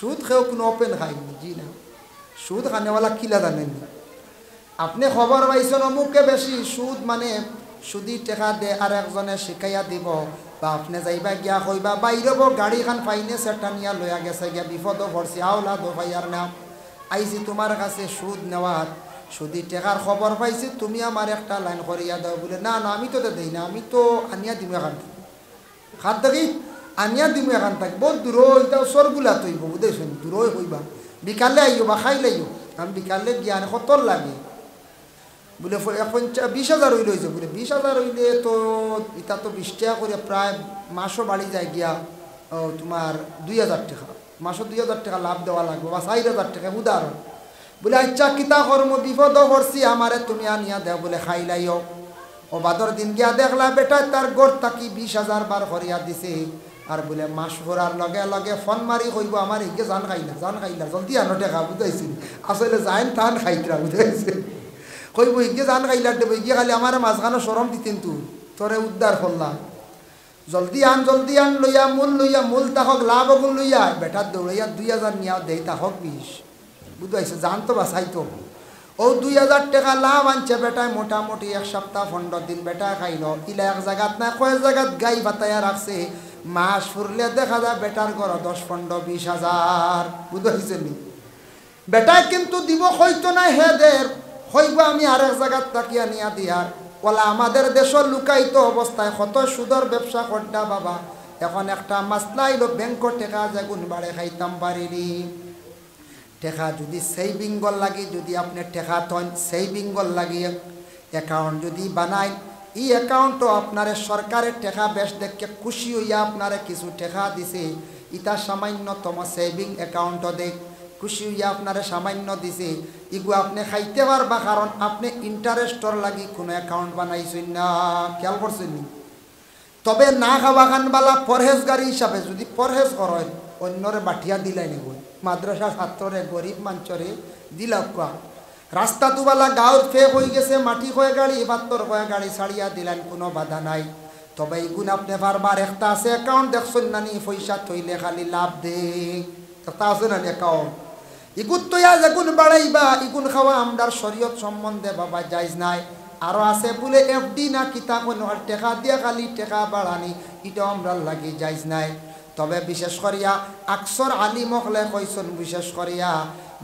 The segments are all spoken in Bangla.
সুদ খেয়েও কোনো ওপেন খাইনি, জি না। সুদ খানেওয়ালা কিলা জানেননি আপনি? খবর পাইছেন অমুকে বেশি সুদ, মানে সুদি টেকা দে আর একজনে শিখাইয়া দিব, বা আপনি যাইবা গিয়া কইবা বাইরব গাড়ি খান ফাইনে সেটা নিয়া লইয়া গেছে গিয়া বিপদও পড়ছি, আওলা দো ভাইয়ার নাম আইছি তোমার কাছে সুদ নেওয়ার, সুদি টেকার খবর পাইছি, তুমি আমার একটা লাইন করিয়া দাও। বলে না না আমি তো দেই না, আমি তো আনিয়া দিমু এখান থেকে, খাত দেখি আনিয়া দিমু এখান থেকে, বহুত দূর ওইটাও সরগুলা তৈব বুঝেছেন, দূরই হইবা, বিকালে আইও বা খাই লাইও, আমি বিকালে জ্ঞান কতর লাগে। বলে 20,000 হইলে হয়েছে, বলে 20,000 হইলে তো এটা তো 20 টাকা করে প্রায় মাসও বাড়ি যায় গিয়া তোমার 2,000 টাকা, মাসও 2,000 টাকা লাভ দেওয়া লাগবে, বা 4,000 টাকা উদাহরণ। বলে আচ্ছা কিতা কর্ম বিপদ পড়ছি আমারে তুমি আনিয়া দেও, বলে খাই লাইও। ও বাদর দিন গিয়া দেখলা বেটা তার গোড় তাকি 20,000 বার করিয়া দিছে, আর বলে মাস ভরার লগে লগে ফোন মারি কইব আমার ইকে জান খাইলা জলদি আনো টাকা, বুঝাইছি আসলে যাইন টান খাইতরা, বুঝাইছে কইব ইকে জান খাইলা দেব, ইকে খালি আমার মাঝখানে সরম দিতেন তুই, তোরে উদ্ধার করলাম, জলদি আন লইয়া মূল তাহক লাভ অগুন লইয়া বেটা দৌড়াইয়া 2,000 নিয়া দেই তাহক 20, বুঝাইছে জানতো বাসাইতো। ও 2,000 টাকা লাভ আনছে বেটায়, মোটামুটি 1 সপ্তাহ 15 দিন বেটায় খাইল, ইলা এক জায়গাত না কয়েক জায়গাত গাই বাতাইয়া রাখছে, মাস ফুরলে দেখা যায় বেটার ঘর 10, 15, 20,000, বুঝাইছে নি। বেটায় কিন্তু দিব হইতো না হেদের, হইব আমি আরেক জায়গাত তাকিয়া নিয়া দিয়ার। ওলা আমাদের দেশের লুকাইতো অবস্থায় কত সুদর ব্যবসা করতা বাবা। এখন একটা মাসলা হইল ব্যাংক টাকা যেগুন বাড়ে খাইতাম পারিনি, টেকা যদি সেভিংগর লাগি, যদি আপনি টেকা তন সেভিংগর লাগি অ্যাকাউন্ট যদি বানায়, এই অ্যাকাউন্টও আপনারে সরকারের টেকা বেশ দেখে খুশি হইয়া আপনারে কিছু টেকা দিছে, ইটা সামান্যতম সেভিং অ্যাকাউন্টও দেখ খুশি হইয়া আপনারে সামান্য দিছে, ইগু আপনি খাইতে পারবা, কারণ আপনি ইন্টারেস্টর লাগি কোনো অ্যাকাউন্ট বানাইছেন না, খেয়াল করছেন নি। তবে না খাওয়া খানবালা পরহেজগারি হিসাবে যদি পরহেজ করেন, অন্যরে বাঠিয়া দিলাই নিব, মাদ্রাসা ছাত্ররে গরিব মানুষরে দিলাম কোয়া, রাস্তা দুবেলা গাঁৱত ফেক হয়ে গেছে, মাটি কয়ে গাড়ি বাত্তর কয়ে গাড়ি ছাড়িয়া দিলেন, কোনো বাধা নাই। তবে ইগুণ আপনি বারবার একটা আছে অ্যাকাউন্ট দেখছেন নানি, পয়সা থইলে খালি লাভ দে, একটা আছে নানি অ্যাকাউন্ট, ইগুণ তৈয়া যেগুণ বাড়াইবা ইগুণ খাওয়া আমরার শরীয়ত সম্বন্ধে বাবা যাইজ নাই। আরো আছে বলে এফডি না কিতা কোনো টেকা দিয়া খালি টেকা বাড়ানি, এটাও আমরা লাগি যাইজ নাই। তবে বিশেষ করিয়া আকসর আলী মহলে কইসন, বিশেষ করিয়া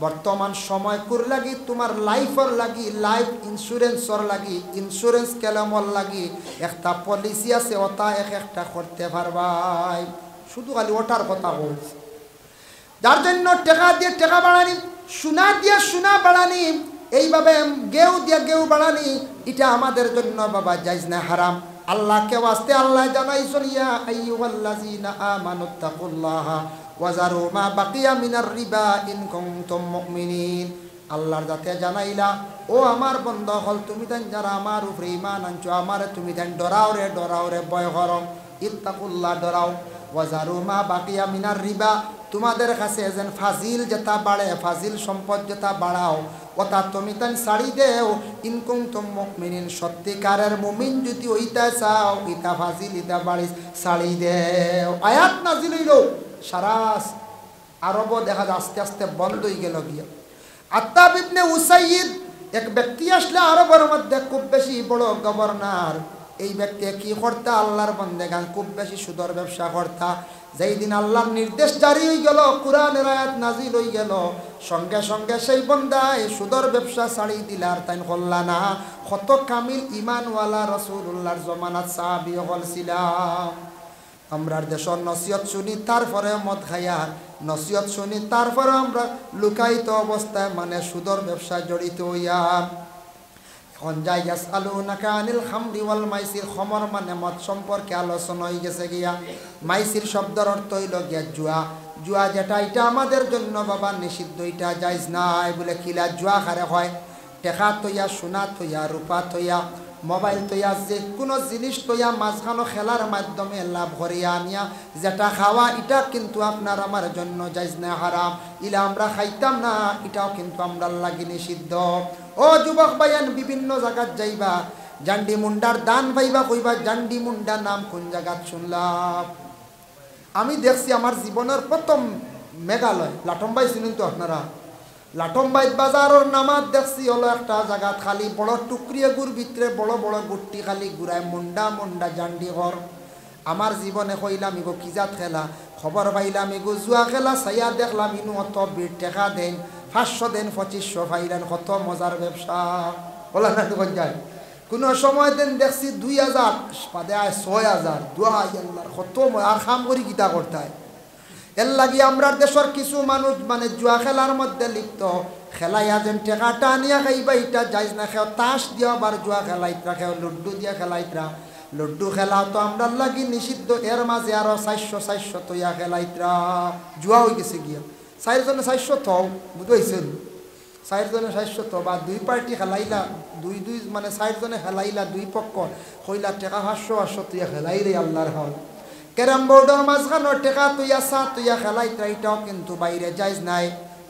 বর্তমান সময় কুর লাগি তোমার লাইফর লাগি, লাইফ ইন্স্যুরেন্সর লাগি, ইন্স্যুরেন্স কেলামর লাগি একটা পলিসি আছে, ওটা একটা করতে পারবাই, শুধু খালি ওটার কথা বলছি। যার জন্য টাকা দিয়ে টাকা বাড়ানি, সোনা দিয়ে সোনা বাড়ানি, এইভাবে গেউ দিয়ে গেউ বাড়ানি, এটা আমাদের জন্য বাবা জায়েজ না, হারাম। আল্লাহকে ওয়াস্তে আল্লাহ জানাইছেন, ইয়া আইয়ুহাল্লাযীনা আমানুত্তাকুল্লাহা ওয়া যারু মা বাকিয়া মিনার রিবা ইন কুনতুম মুমিনিন। আল্লাহর যাতে জানাইলা, ও আমার বন্ধ হল, তুমি দেন যারা আমার উপরে ঈমান আনছো, আমারে তুমি দেন ডরাও রে ভয় করো, ইত্তাকুল্লাহ ডরাও, ওয়া যারু মা বাকিয়া মিনার রিবা, তোমাদের কাছে যেন ফাজিল যেটা বাড়ে, ফাজিল সম্পদ যেটা বাড়াও, ওটা তুমি তাই ছাড়ি দেও, ইন কুনতুম মুমিনিন, সত্যিকারের মুমিন যদি হইতে চাও, ইটা ফাজিল ইটা বাড়ি ছাড়ি দেও। আয়াত নাজিল হইল, সারা আরব দেখা যায় আস্তে আস্তে বন্ধ হয়ে গেল গিয়া। আত্তাব ইবনে উসাইদ এক ব্যক্তি আসলে আরবের মধ্যে খুব বেশি বড় গভর্নর, এই ব্যক্তি কি করতা, আল্লাহর বন্দেগান খুব বেশি সুদর ব্যবসা করতা। যেই দিন আল্লাহর নির্দেশ জারি হয়ে গেল, কুরআনের আয়াত নাজিল হয়ে গেল, সঙ্গে সঙ্গে সেই বন্দায় সুদর ব্যবসা ছাড়ি দিলার তাই করলা না। কত কামিল ইমানওয়ালা রাসূলুল্লাহর জমানাত সাহাবী হল ছিলাম। আমরার দেশের নসিহত শুনি, তারপরে মদ খাইয়া নসিহত শুনি, তারপরে আমরা লুকায়িত অবস্থায় মানে সুদর ব্যবসা জড়িত হইয়া। এখন যাই ইয়াসআলুনাকা আনিল খামরি ওয়াল মাইসির, খমর মানে মদ সম্পর্কে আলোচনা হয়ে গেছে গিয়া। মাইসির শব্দের অর্থ হইল গিয়া জুয়া, জুয়া যেটা এটা আমাদের জন্য বাবা নিষিদ্ধ, এটা জায়েজ নাই। বলে খিলা জুয়া খারে হয়, টেকা তৈয়া, সোনা তৈয়া, রূপা তৈয়া, মোবাইল তৈয়া, যে কোনো জিনিস তৈয়া মাঝখানো খেলার মাধ্যমে লাভ করিয়া আনিয়া যেটা খাওয়া, এটা কিন্তু আপনার আমার জন্য জায়েজ না, হারাম। ইলা আমরা খাইতাম না, এটাও কিন্তু আমরা লাগি নিষিদ্ধ। ও যুবক ভাইয়ান, বিভিন্ন জায়গাত যাইবা, জান্ডি মুন্ডার দান পাইবা, কইবা জান্ডি মুন্ডা নাম কোন জায়গাত শুনলাম। আমি দেখছি আমার জীবনের প্রথম মেঘালয় লাটম্বাই চিনুন তো আপনারা লাটম্বাইত বাজারের নামাজ দেখছি হলো একটা জায়গা খালি বড় টুকরিয়ে গুড় ভিতরে বড় বড় গুট্টি খালি ঘুরায় মুন্ডা মুন্ডা জান্ডি ঘর আমার জীবনে কইলাম ইগো কিজাত খেলা খবর পাইলাম ইগো জুয়া খেলা সাইয়া দেখলাম ইনু অত বিট টাকা দেন 500 দেন 2500 পাইলেন কত মজার ব্যবসা বলা না তো যায় কোন সময় দেন দেখছি 2000 পাদে 6000 দুয়াই আল্লাহর কত আর কাম করি কিতা করতে এর লাগি আমরা দেশের কিছু মানুষ মানে জুয়া খেলার মধ্যে লিপ্ত খেলাইয়া যেন টেকাটা নিয়ে খাইবা এটা যাইজ না খেও তাস দিয়া আবার জুয়া খেলাইতরা খেও লুড্ডু দিয়া খেলাইতরা লুড্ডু খেলা তো আমরা লাগি নিষিদ্ধ এর মাঝে আরো 400 তৈয়া খেলাইতরা জুয়া হয়ে গেছে গিয়া 4 জনে 400 তো বুঝাইছেন 4 জনে 400 তো বা দুই পার্টি খেলাইলা দুই মানে 4 জনে খেলাইলা দুই পক্ষ কইলা টাকা 500 তৈয়া খেলাই রে আল্লাহর হল ক্যারাম বোর্ডের মাঝখানে টেকা তুইয়া সা তুইয়া খেলাই এটাও কিন্তু বাইরে যাইজ নাই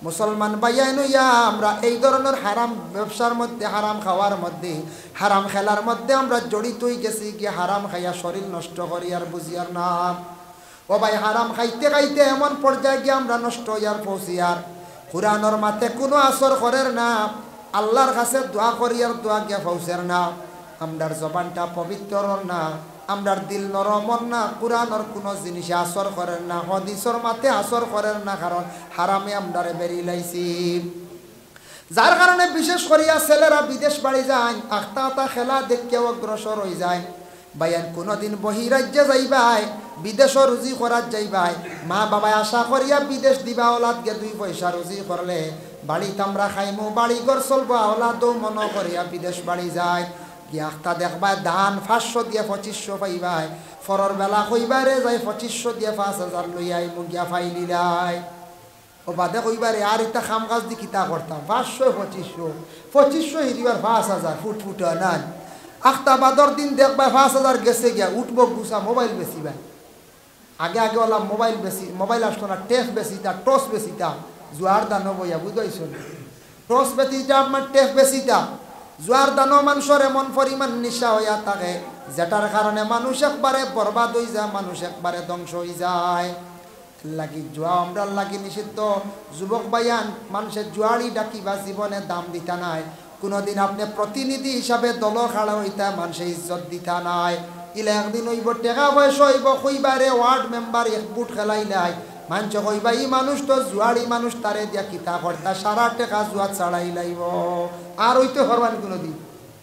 মুসলমান বাইয়াই নইয়া আমরা এই ধরনের হারাম ব্যবসার মধ্যে হারাম খাওয়ার মধ্যে হারাম খেলার মধ্যে আমরা জড়িত হয়ে গেছি কি হারাম খাইয়া শরীর নষ্ট করি আর বুঝিয়ার না ও ভাই হারাম খাইতে খাইতে এমন পর্যায়ে গিয়ে আমরা নষ্ট হইয়ার পৌঁছিয়ার কুরআনের মাতে কোনো আসর করের না আল্লাহর কাছে দোয়া করিয়ার দোয়া গিয়া পৌঁছের না আমরার জবানটা পবিত্র না আমরার দিল নরমর না কুরআনের কোনো জিনিসে আসর করেন না হাদিসের মাতে আসর করেন না কারণ হারামে আমরারে বেরি লাইছি যার কারণে বিশেষ করিয়া ছেলেরা বিদেশ বাড়ি যায় আখতা আতা খেলা দেখে অগ্রসর হয়ে যায় বাইয়ান কোনোদিন বহিরাজ্যে যাইবাই বিদেশ রুজি করার যাইবাই মা বাবায় আশা করিয়া বিদেশ দিবা ওলাদ গে 2 পয়সা রুজি করলে বাড়িতে আমরা খাইমু বাড়ি ঘর চলবো ওলাদও মনে করিয়া বিদেশ বাড়ি যায় গিয়াখতা দেখবা ধান 500 দিয়ে 2500 পাইবাই ফরর বেলা কইবারে যাই 2500 দিয়ে 5000 লই আই মুগিয়া ফাইলিলাই ও বাদে কইবারে আর ইতা কাম কাজ দি কিতা করতাম 500 2500 হিরিবার 5000 ফুট ফুট আনান আখতা বাদর দিন দেখবা 5000 গেছে গিয়া উঠবো গুছা মোবাইল বেচিবা আগে আগে ওলা মোবাইল বেশি মোবাইল আসতো না টেপ বেচিতা টস বেচিতা জুয়ার দানো বইয়া বুঝাইছো টস বেচিতা আমার টেপ বেচিতা জুয়ার দানো মানুষের এমন পরিমাণ নিশা হইয়া থাকে যেটার কারণে মানুষ একবারে বরবাদ হয়ে যায় মানুষ একবারে ধ্বংস হয়ে যায় লাগি জুয়া আমরা লাগি নিষিদ্ধ যুবক ভাইয়ান মানুষের জুয়ারি ডাকিবা জীবনে দাম দিতা নাই কোনোদিন আপনি প্রতিনিধি হিসাবে দল খাড়া হইতা মানুষের ইজ্জত দিতা নাই ইলে একদিন হইব টাকা পয়সা হইব কইবারে ওয়ার্ড মেম্বার এক বুট খেলাইলাই মানুষ কইবা ই মানুষ তো জুয়ারি মানুষ তারে দিয়া কিতা করতা সারা টাকা জুয়া ছাড়াই লাইব আর হইতে হরবান কোনোদিন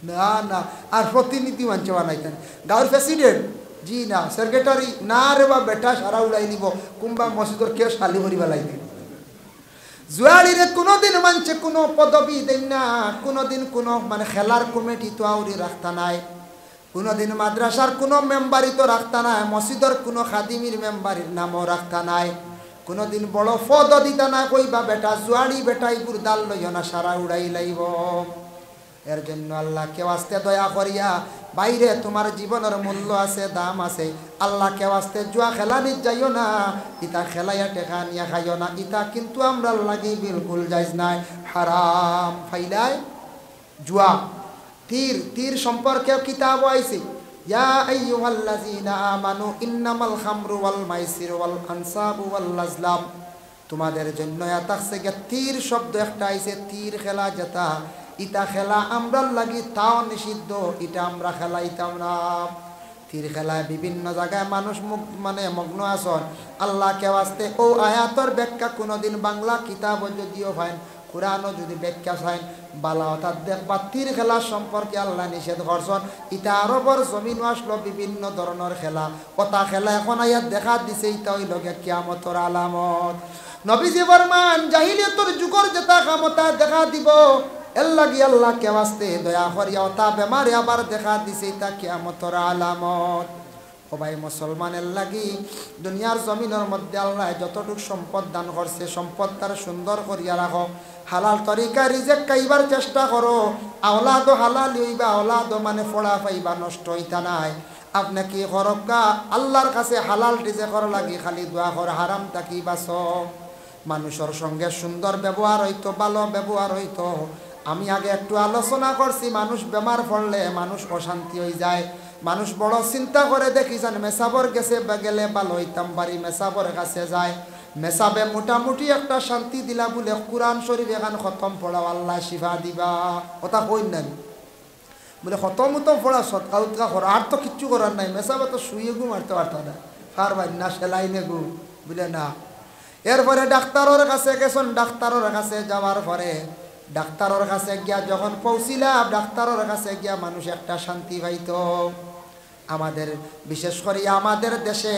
না না আর প্রতিনিধি মানুষ বানাইতেন গাঁর প্রেসিডেন্ট জি না সেক্রেটারি না রে বা বেটা সারা উড়াই নিব কুম্বা মসজিদর কেউ শালি করি বেলাই দিন জুয়ারিরে কোনোদিন মানছে কোনো পদবি দেন না কোনোদিন কোনো মানে খেলার কমিটি তো আউরি রাখতা নাই কোনোদিন মাদ্রাসার কোনো মেম্বারই তো রাখতা নাই মসজিদর কোনো খাদিমির মেম্বারির নামও রাখতা নাই কোনোদিন বড় পদ দিতা না কইবা বেটা জুয়ারি বেটাই বুরদাল লইও না সারা উড়াই লাইব এর জন্য আল্লাহ কেউ আসতে দয়া করিয়া বাইরে তোমার জীবনের মূল্য আছে দাম আছে আল্লাহ কেউ আসতে জুয়া খেলা নিত যাইও না ইতা খেলাইয়া টেকা নিয়া খাইও না ইতা কিন্তু আমরা লাগি বিলকুল যাইজ নাই হারাম ফাইলাই জুয়া তীর তীর সম্পর্কে কিতাব আইছে ইয়া আইয়ুহাল্লাযীনা আমানু ইন্নামাল খামরু ওয়াল মাইসিরু ওয়াল আনসাবু ওয়াল আজলাম তোমাদের জন্য এতাকছে গে তীর শব্দ একটা আইছে তীর খেলা যেটা ইটা খেলা আমরা লাগি তাও নিষিদ্ধ এটা আমরা খেলাইতাম না তীর খেলায় বিভিন্ন জায়গায় মানুষ মানে মগ্ন আসন আল্লাহ কেউ আসতে ও আয়াতর ব্যাখ্যা কোনোদিন বাংলা কিতাব যদিও ভাইন কোরআনও যদি ব্যাখ্যা চাইন বালা অর্থাৎ দেখবা তীর খেলা সম্পর্কে আল্লাহ নিষেধ করছেন ইটা আরবর জমিন আসলো বিভিন্ন ধরনের খেলা কথা খেলা এখন আয়াত দেখা দিছে ইটা ওই লগে কিয়ামতের আলামত নবীজি ফরমান জাহিলিয়াতের যুগের যেটা ক্ষমতা দেখা দিব এর লাগি আল্লাহ কেউ আসতে দয়া করিয়া তা বেমারে আবার দেখা দিছে তা কিয়ামতের আলামত ও ভাই মুসলমানের লাগি দুনিয়ার জমিনের মধ্যে আল্লাহ যতটুকু সম্পদ দান করছে সম্পদ তার সুন্দর করিয়া রাখো হালাল তরিকা রিজেক খাইবার চেষ্টা করো আওলাদও হালাল হইবা আওলাদও মানে ফোড়া পাইবা নষ্ট হইতা নাই আপনি কি করকা আল্লাহর কাছে হালাল রিজেকর লাগি খালি দোয়া কর হারাম তাকি বাঁচ মানুষের সঙ্গে সুন্দর ব্যবহার হইতো ভালো ব্যবহার হইতো আমি আগে একটু আলোচনা করছি মানুষ বেমার পড়লে মানুষ অশান্তি হয়ে যায় মানুষ বড় চিন্তা করে দেখি যান মেসাবর গেছে গেলে ভালো হইতাম বাড়ি মেসাবর কাছে যায় মেসাবে মোটামুটি একটা শান্তি দিলা বলে কোরআন শরীফ এখান খতম পড়াও আল্লাহ শিফা দিবা কথা কইন না বলে খতম উতম পড়া সৎকা উৎকা করা আর তো কিচ্ছু করার নাই মেসাবে তো শুয়ে গু মারতে পারতো না পারবাই না সেলাইনে গু বুঝলে না। এরপরে ডাক্তারের কাছে গেছেন, ডাক্তারের কাছে যাওয়ার পরে ডাক্তারের কাছে গিয়া যখন পৌঁছিলাম ডাক্তারের কাছে গিয়া মানুষ একটা শান্তি পাইত। আমাদের বিশেষ করে আমাদের দেশে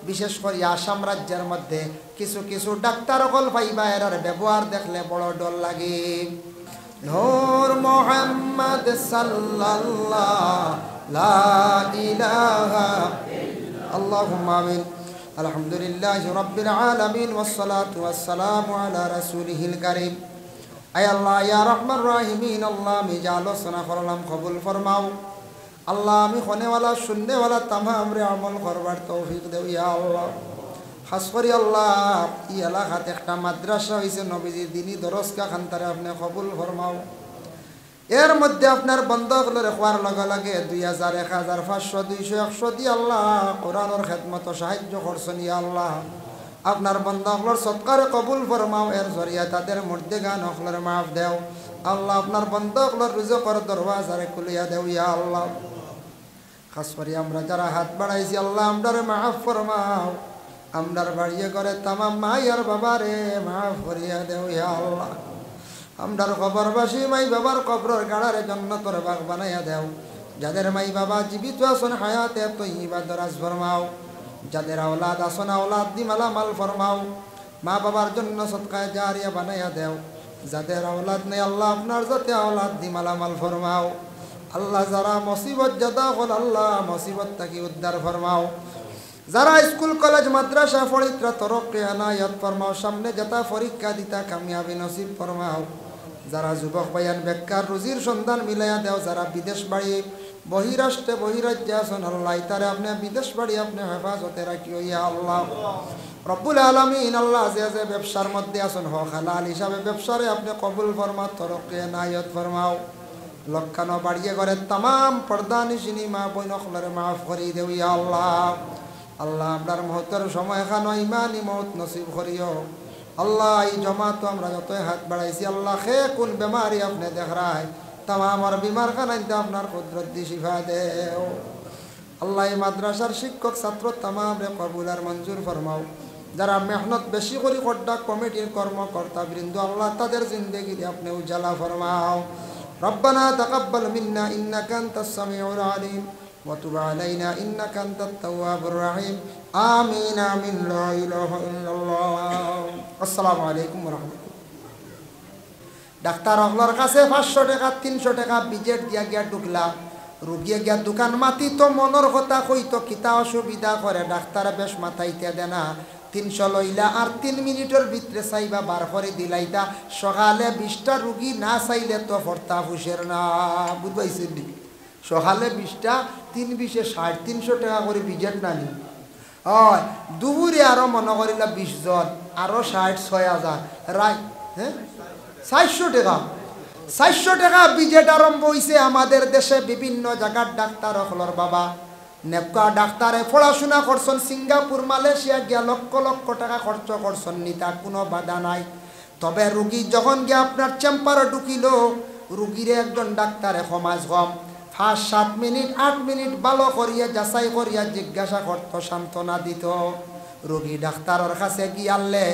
বিশেষ করে আসাম রাজ্যের মধ্যে কিছু কিছু ডাক্তার অকল পাইবা এর ব্যবহার দেখলে বড় ডর লাগে। নূর মুহাম্মদ সাল্লাল্লাহু লা ইলাহা আল্লাহুম্মা আমিন। আলহামদুলিল্লাহি রাব্বিল আলামিন ওয়াসসালাতু ওয়াসসালামু আলা রাসূলিহিল কারীম। আয় আল্লাহ ইয়া রহমান রাহিমিন, আল্লাহ আমি যা আলোচনা করলাম কবুল ফরমাও। আল্লাহ আমি খনেওয়ালা শূন্যওয়ালা তামাম রে আমল করবার তৌফিক দেও ইয়া আল্লাহ। খাস করি আল্লাহ ই এলাকাত একটা মাদ্রাসা হয়েছে নবীজির দিনী দরজকা খান্তারে আপনি কবুল ফরমাও। এর মধ্যে আপনার বন্ধগুলো রেখবার লগে লগে 2000, 1000, 500, 200, 100 দিয়ে আল্লাহ কোরআনের খেদমত সাহায্য করছেন ইয়া আল্লাহ। আপনার বন্ধগুলোর সৎকারে কবুল ফরমাও। এর জরিয়া তাদের মধ্যে গান হকলের মাফ দেও আল্লাহ। আপনার বন্ধগুলোর রিজকের দরওয়াজারে খুলিয়া দেও ইয়া আল্লাহ। খাস করি আমরা যারা হাত বাড়াইছি আল্লাহ আমরারে মাফ ফরমাও। আমরার বাড়িয়ে করে তামাম মাই আর বাবারে মাফ করিয়া দেও ইয়া আল্লাহ। আমরার কবরবাসী মাই বাবার কবরের গাড়ারে জান্নাতের বাগ বানাইয়া দেও। যাদের মাই বাবা জীবিত আছেন হায়াতে তয়্যিবা দরাজ ফরমাও। যাদের আওলাদ আছেন আওলাদ দি মালামাল ফরমাও। মা বাবার জন্য সদকায়ে জারিয়া বানাইয়া দেও। যাদের আওলাদ নেই আল্লাহ আপনার যাতে আওলাদ দি মালামাল ফরমাও। আল্লাহ যারা মুসিবত জাদা হল আল্লাহ মুসিবত থেকে উদ্ধার ফরমাও। যারা স্কুল কলেজ মাদ্রাসা পড়িত্রা তরক্কি আনায়াত ফরমাও। সামনে যেটা পরীক্ষা দিতা কামিয়াবি নসিব ফরমাও। যারা যুবক ভাইয়ান বেকার রুজির সন্ধান মিলাইয়া দেও। যারা বিদেশ বাড়ি বহিরাষ্ট্রে বহিরাজ্যে আছেন আল্লাহ তারে আপনি বিদেশ বাড়ি আপনি হেফাজতে রাখিও ইয়া আল্লাহ রব্বুল আলামিন। আল্লাহ যে যে ব্যবসার মধ্যে আছেন হক হালাল হিসাবে ব্যবসারে আপনি কবুল ফরমাও তরক্কি আনায়াত ফরমাও। লক্ষানো বাড়িয়ে করে তামাম পর্দানিশিনী মা বইনখলরে মাফ করি দেও ইয়া আল্লাহ। আল্লাহ আপনার মহতের সময় খানো ইমানি মত নসিব করিও আল্লাহ। এই জমাতো আমরা যতই হাত বাড়াইছি আল্লাহ খে কোন বেমারি আপনি দেখরাই তামাম আর বিমার খানাইতে আপনার কুদরত দি শিফা দেও আল্লাহ। এই মাদ্রাসার শিক্ষক ছাত্র তামাম রে কবুল আর মঞ্জুর ফরমাও। যারা মেহনত বেশি করে করডা কমিটির কর্মকর্তা বৃন্দ আল্লাহ তাদের জিন্দেগি আপনি উজালা ফরমাও। ربنا تقبل منا إنك أنت السميع العليم وتب علينا إنك أنت التواب الرحيم آمين آمين لا إله إلا الله السلام عليكم ورحمة الله। ডাক্তার হকলার কাছে 500 টাকা 300 টাকা বিজেট দিয়া গিয়া ঢুকলা। রুগিয়ে গিয়া দোকান মাতি তো মনের কথা কইতো কিতা অসুবিধা করে ডাক্তার বেশ মাথাইতে দেনা। 300 লইলা আর 3 মিনিটের ভিতরে চাইবা বার করে দিলাইতা। সকালে 20টা রুগী না চাইলে তো ফর্তা ফুসের না বুঝবাইছেন নি। সকালে 20টা 3 20 60 300 টাকা করে বিজেট নানি হয়। দুপুরে আরো মনে করিলা 20 জন আরো 60 6000 রাই হ্যাঁ 400 টাকা 400 টাকা বিজেট আরম্ভ হইছে আমাদের দেশে বিভিন্ন জায়গার ডাক্তার হলর বাবা নেপকা ডাক্তারে পড়াশোনা করছেন সিঙ্গাপুর মালয়েশিয়া গিয়া লক্ষ লক্ষ টাকা খরচ করছেন নিতা কোনো বাধা নাই। তবে রুগী যখন গিয়া আপনার চেম্বারে ঢুকিল রুগীরে একজন ডাক্তারে সমাজ কম 5-7 মিনিট 8 মিনিট ভালো করিয়া যাচাই করিয়া জিজ্ঞাসা করত সান্ত্বনা দিত। রুগী ডাক্তারের কাছে গিয়ালে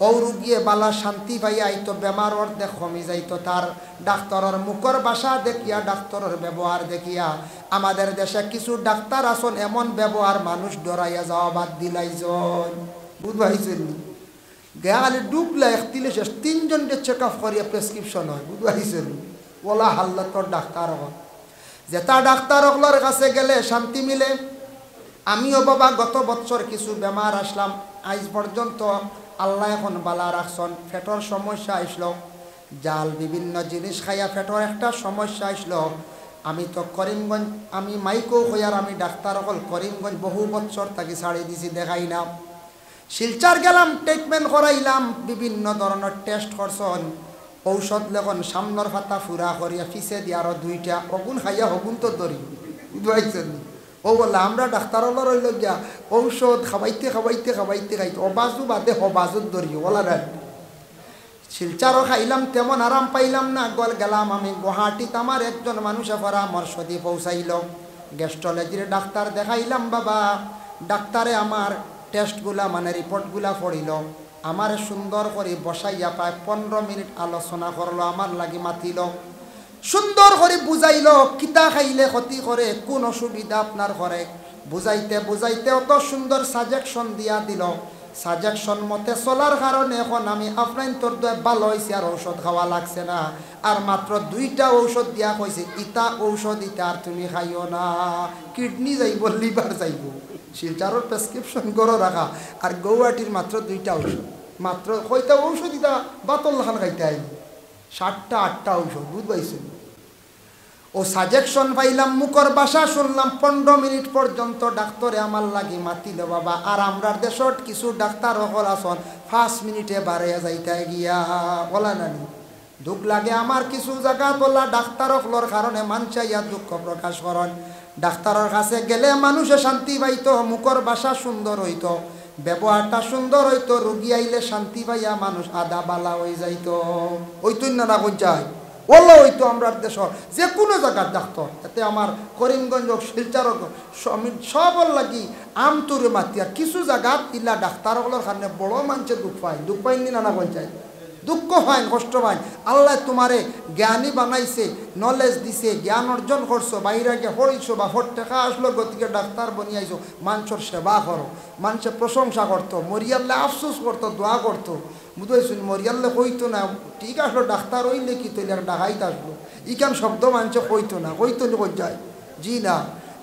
ও রুগিয়ে বালা শান্তি পাইয়া আইতো বেমার অর্ধেক কমি যাইতো তার। ডাক্তারের মুখর ভাষা দেখিয়া ডাক্তারের ব্যবহার দেখিয়া আমাদের দেশে কিছু ডাক্তার আসন এমন ব্যবহার মানুষ ডরাইয়া যাওয়া বাদ দিলাইজন বুঝবাইছেন গেলে ডুবলা 41 3 জন চেক আপ করিয়া প্রেসক্রিপশন হয় বুঝবাইছেন ওলা হাল্লা তোর ডাক্তার হন যেটা ডাক্তার হকলার কাছে গেলে শান্তি মিলে। আমিও বাবা গত বছর কিছু বেমার আসলাম আজ পর্যন্ত আল্লাহ এখন বালা রাখছেন। পেটর সমস্যা আসলো জাল বিভিন্ন জিনিস খাইয়া পেটর একটা সমস্যা আসলো। আমি তো করিমগঞ্জ আমি মাইকো হইয়ার আমি ডাক্তার হল করিমগঞ্জ বহু বছর তাকে ছাড়ি দিছি দেখাই না। শিলচার গেলাম ট্রিটমেন্ট করাইলাম বিভিন্ন ধরনের টেস্ট করছেন ঔষধ লেখন সামনের ফাতা ফুরা করিয়া ফিসে দিয়ে আরো 2টা অগুন খাইয়া হগুন তো ধরি বুঝাইছেন ও বললা আমরা ডাক্তার রইল গিয়া ঔষধ খাবাইতে খাবাইতে খাবাইতে খাইতে অবাজু বাদে হবাজত ধরিও বলা না শিলচারও খাইলাম তেমন আরাম পাইলাম না। গেলাম আমি গুয়াহাটিত, আমার একজন মানুষে পরামর্শ দিয়ে পৌঁছাইল, গ্যাস্ট্রোলজির ডাক্তার দেখাইলাম। বাবা ডাক্তারে আমার টেস্টগুলা মানে রিপোর্টগুলা পড়িল, আমার সুন্দর করে বসাইয়া প্রায় 15 মিনিট আলোচনা করলো, আমার লাগি মাতিল, সুন্দর করে বুঝাইল কিতা খাইলে ক্ষতি করে, কোন অসুবিধা আপনার করে, বুঝাইতে বুঝাইতে অত সুন্দর সাজেকশন দিয়া দিল। সাজেকশন মতে চলার কারণে এখন আমি আপনার তোর ভালো হয়েছে, আর ঔষধ খাওয়া লাগছে না। আর মাত্র 2টা ঔষধ দিয়া কইছে, ইটা ঔষধ ইটা আর তুমি খাইও না, কিডনি যাইব, লিভার যাইব। শিলচারের প্রেসক্রিপশন করে রাখা, আর গৌহাটির মাত্র 2টা ঔষধ, মাত্র কয়টা ঔষধ ইটা বাতল খান খাইতে আইব, 7টা 8টা ঔষধ, বুঝবাইছেন। ও সাজেকশন পাইলাম, মুখর বাসা শুনলাম, 15 মিনিট পর্যন্ত ডাক্তারে আমার লাগি মাতিল। বাবা আর আমরার দেশত কিছু ডাক্তার হল আসন 5 মিনিটে বাড়াইয়া যাইতে গিয়া বলা নানি দুঃখ লাগে। আমার কিছু জায়গা বলা ডাক্তার হলর কারণে মানুষাইয়া দুঃখ প্রকাশ করেন। ডাক্তারের কাছে গেলে মানুষে শান্তি পাইতো, মুখর বাসা সুন্দর হইতো, ব্যবহারটা সুন্দর হইতো, রোগী আইলে শান্তি পাইয়া মানুষ আদা বালা হয়ে যাইতো। ওই তুই না যায় ওলা হইতো আমরা দেশর যে কোনো জায়গার ডাক্তার। এতে আমার করিমগঞ্জ শিলচার সবর লাগি আমতুরে মাতি। আর কিছু জায়গাত ইলা ডাক্তারগুলোর কারণে বড় মানুষের দুঃখ পায়, দুঃখ পাইনি নানা পঞ্চায়েত দুঃখ পায়, কষ্ট পায়। আল্লাহ তোমারে জ্ঞানী বানাইছে, নলেজ দিছে, জ্ঞান অর্জন করছো, বাইরে গিয়ে পড়িছো বা টাকা আসলো, গতিকে ডাক্তার বনিয়াইছো, মানুষের সেবা করো। মানুষের প্রশংসা করতো, মরিয়াল্লে আফসোস করতো, দোয়া করতো, বুঝাইছুন। মরিয়াল্লে কইতো না ঠিক আসলো ডাক্তার হইলে কি তৈরি আর ডাকাইতে আসলো, ইকান শব্দ মানুষে কইতো না, কইতো কই যায় জি না।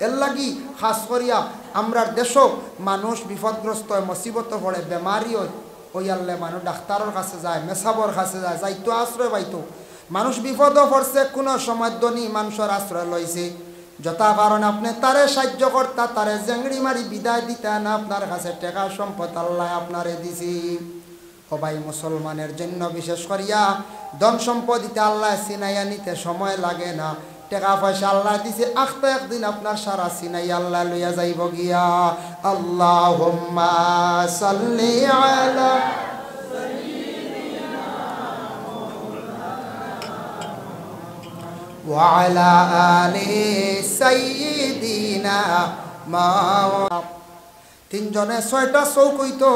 এর লাগি খাস করিয়া আমরার দেশও মানুষ বিপদগ্রস্ত হয়, মুসিবত পড়ে, বেমারি হয়, ওই আল্লে মানুষ ডাক্তারের কাছে যায়, মেসাবর কাছে যায়, যাইতো আশ্রয় পাইতো। মানুষ বিপদও পড়ছে, কোনো সময় ধনী মানুষের আশ্রয় লইছে, যথা কারণে আপনি তারে সাহায্য করতা, তারে জেংড়ি মারি বিদায় দিতে না, আপনার কাছে টাকা সম্পদ আল্লাহ আপনারে দিছি। সবাই মুসলমানের জন্য বিশেষ করিয়া ধন সম্পদ দিতে আল্লাহ চিনাইয়া নিতে সময় লাগে না, টাকা পয়সা আল্লাহ দিছে, আখতা একদিন আপনার সারা চিনাই আল্লাহ লইয়া যাইব গিয়া। আল্লাহুম্মা সাল্লি আলা ওয়া আলা আলি সাইয়্যিদিনা মা। 3 জনে 6টা চৌক হইতো,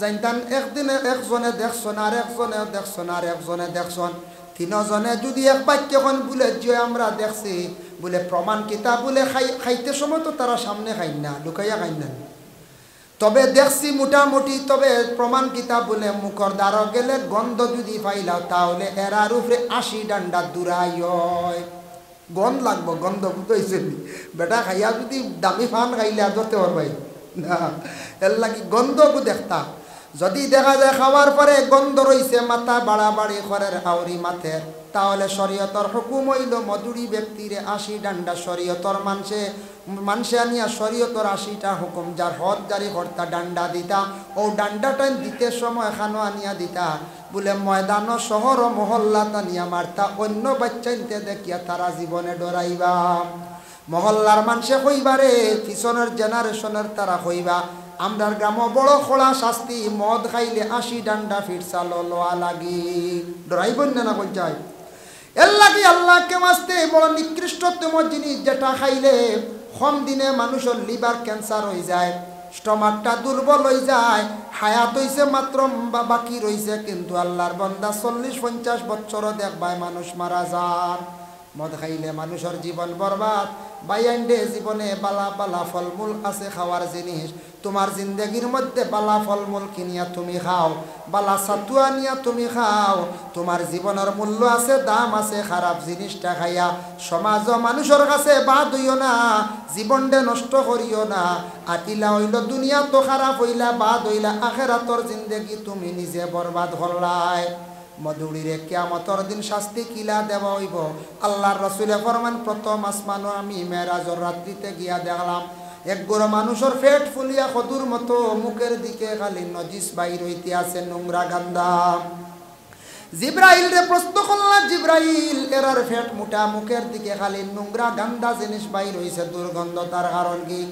জানতাম একদিনে একজনে দেখছন, আর একজনে দেখছন, আর একজনে দেখছন, 3 জনে যদি এক বাক্যখন বলে যে আমরা দেখছি বলে প্রমাণ কিতা বলে খাইতে সময় তো তারা সামনে খাই না, লুকাইয়া খাই না, তবে দেখছি মোটামুটি, তবে প্রমাণ কিতা বলে মুখর দ্বার গেলে গন্ধ যদি পাইলাও তাহলে এরার উপরে 80 ডান্ডা দূরাই হয়, গন্ধ লাগবো, গন্ধ বুঝতে বেটা খাইয়া যদি দামি ফান খাইলে আর ধরতে পারবাই না, এর লাগি গন্ধকু দেখতা। যদি দেখা যায় খাওয়ার পরে গন্ধ রইছে, মাথা বাড়াবাড়ি করের আউরি মাথের, তাহলে শরীয়তর হুকুম হইল মধুরী ব্যক্তিরে 80 ডান্ডা শরীয়তর মানুষে আনিয়া শরীয়তর 80টা হুকুম যার হদ জারি কর্তা ডান্ডা দিতা, ও ডান্ডাটা দিতে সময় খানো আনিয়া দিতা, বলে ময়দান শহর ও মহল্লা টানিয়া মারতা, অন্য বাচ্চাইতে দেখিয়া তারা জীবনে ডরাইবা। মহল্লার মানুষে কইবারে, পিছনের জেনারেশনের তারা কইবা আমরার গ্রাম বড় খোলা শাস্তি, মদ খাইলে 80 ডান্ডা ফিরসা লোয়া লাগি, ডরাইবেন না কই যায়। এর লাগি আল্লাহকে মাসতে বড় নিকৃষ্টতম জিনিস, যেটা খাইলে কম দিনে মানুষের লিভার ক্যান্সার হয়ে যায়, স্টমাকটা দুর্বল হয়ে যায়, হায়াত হইছে মাত্র বাকি রইছে, কিন্তু আল্লাহর বান্দা 40-50 বছর দেখবায় মানুষ মারা যায়। মদ খাইলে মানুষের জীবন বরবাদ। বাইয়ান্ডে জীবনে বালা বালা ফলমূল আছে খাওয়ার জিনিস, তোমার জিন্দগির মধ্যে বালা ফলমূল কিনিয়া তুমি খাও, বালা সাতুয়া নিয়া তুমি খাও, তোমার জীবনের মূল্য আছে, দাম আছে, খারাপ জিনিসটা খাইয়া সমাজ মানুষের কাছে বাদ হইও না, জীবনটা নষ্ট করিও না। আর ইলা হইল দুনিয়া তো খারাপ হইলা, বাদ হইলা আখেরাতর জিন্দগি তুমি নিজে বরবাদ করলাই। মধুরীরে কিয়ামতর দিন শাস্তি কিলা দেওয়া হইব। আল্লাহর রাসূলে ফরমান, প্রথম আসমানো আমি মেরাজর রাত্রিতে গিয়া দেখলাম, এক গোড়া মানুষের পেট ফুলিয়া খদুর মতো, মুখের দিকে খালি নজিস বাইর হইতে আছে, নোংরা গান্দা। জিব্রাইল রে প্রশ্ন করলাম, জিব্রাইল এরার ফেট মোটা, মুখের দিকে খালি নোংরা গান্দা জিনিস বাইর হইছে, দুর্গন্ধ, তার কারণ কি?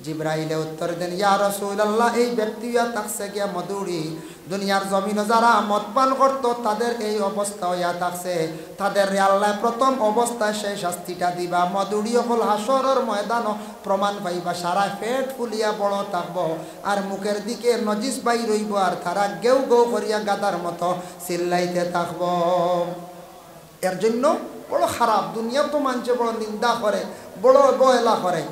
জিব্রাইলে উত্তর দেন, ইয়া রাসূলুল্লাহ, এই ব্যক্তি থাকছে গিয়া মধুরি, দুনিয়ার জমিনে যারা মদ পান করতো তাদের এই অবস্থা হইয়া থাকছে, তাদের আল্লাহ প্রথম অবস্থায় সেই শাস্তিটা দিবা। মধুরি হল হাসরের ময়দান প্রমাণ পাইবা, সারা পেট ফুলিয়া বড় থাকব, আর মুখের দিকে নজিস বাইর হইব, আর তারা গেউ গেউ করিয়া গাদার মতো চিল্লাইতে থাকব। এর জন্য বড় খারাপ, দুনিয়া তো মানুষে বড় নিন্দা করে, বড় অবহেলা করে।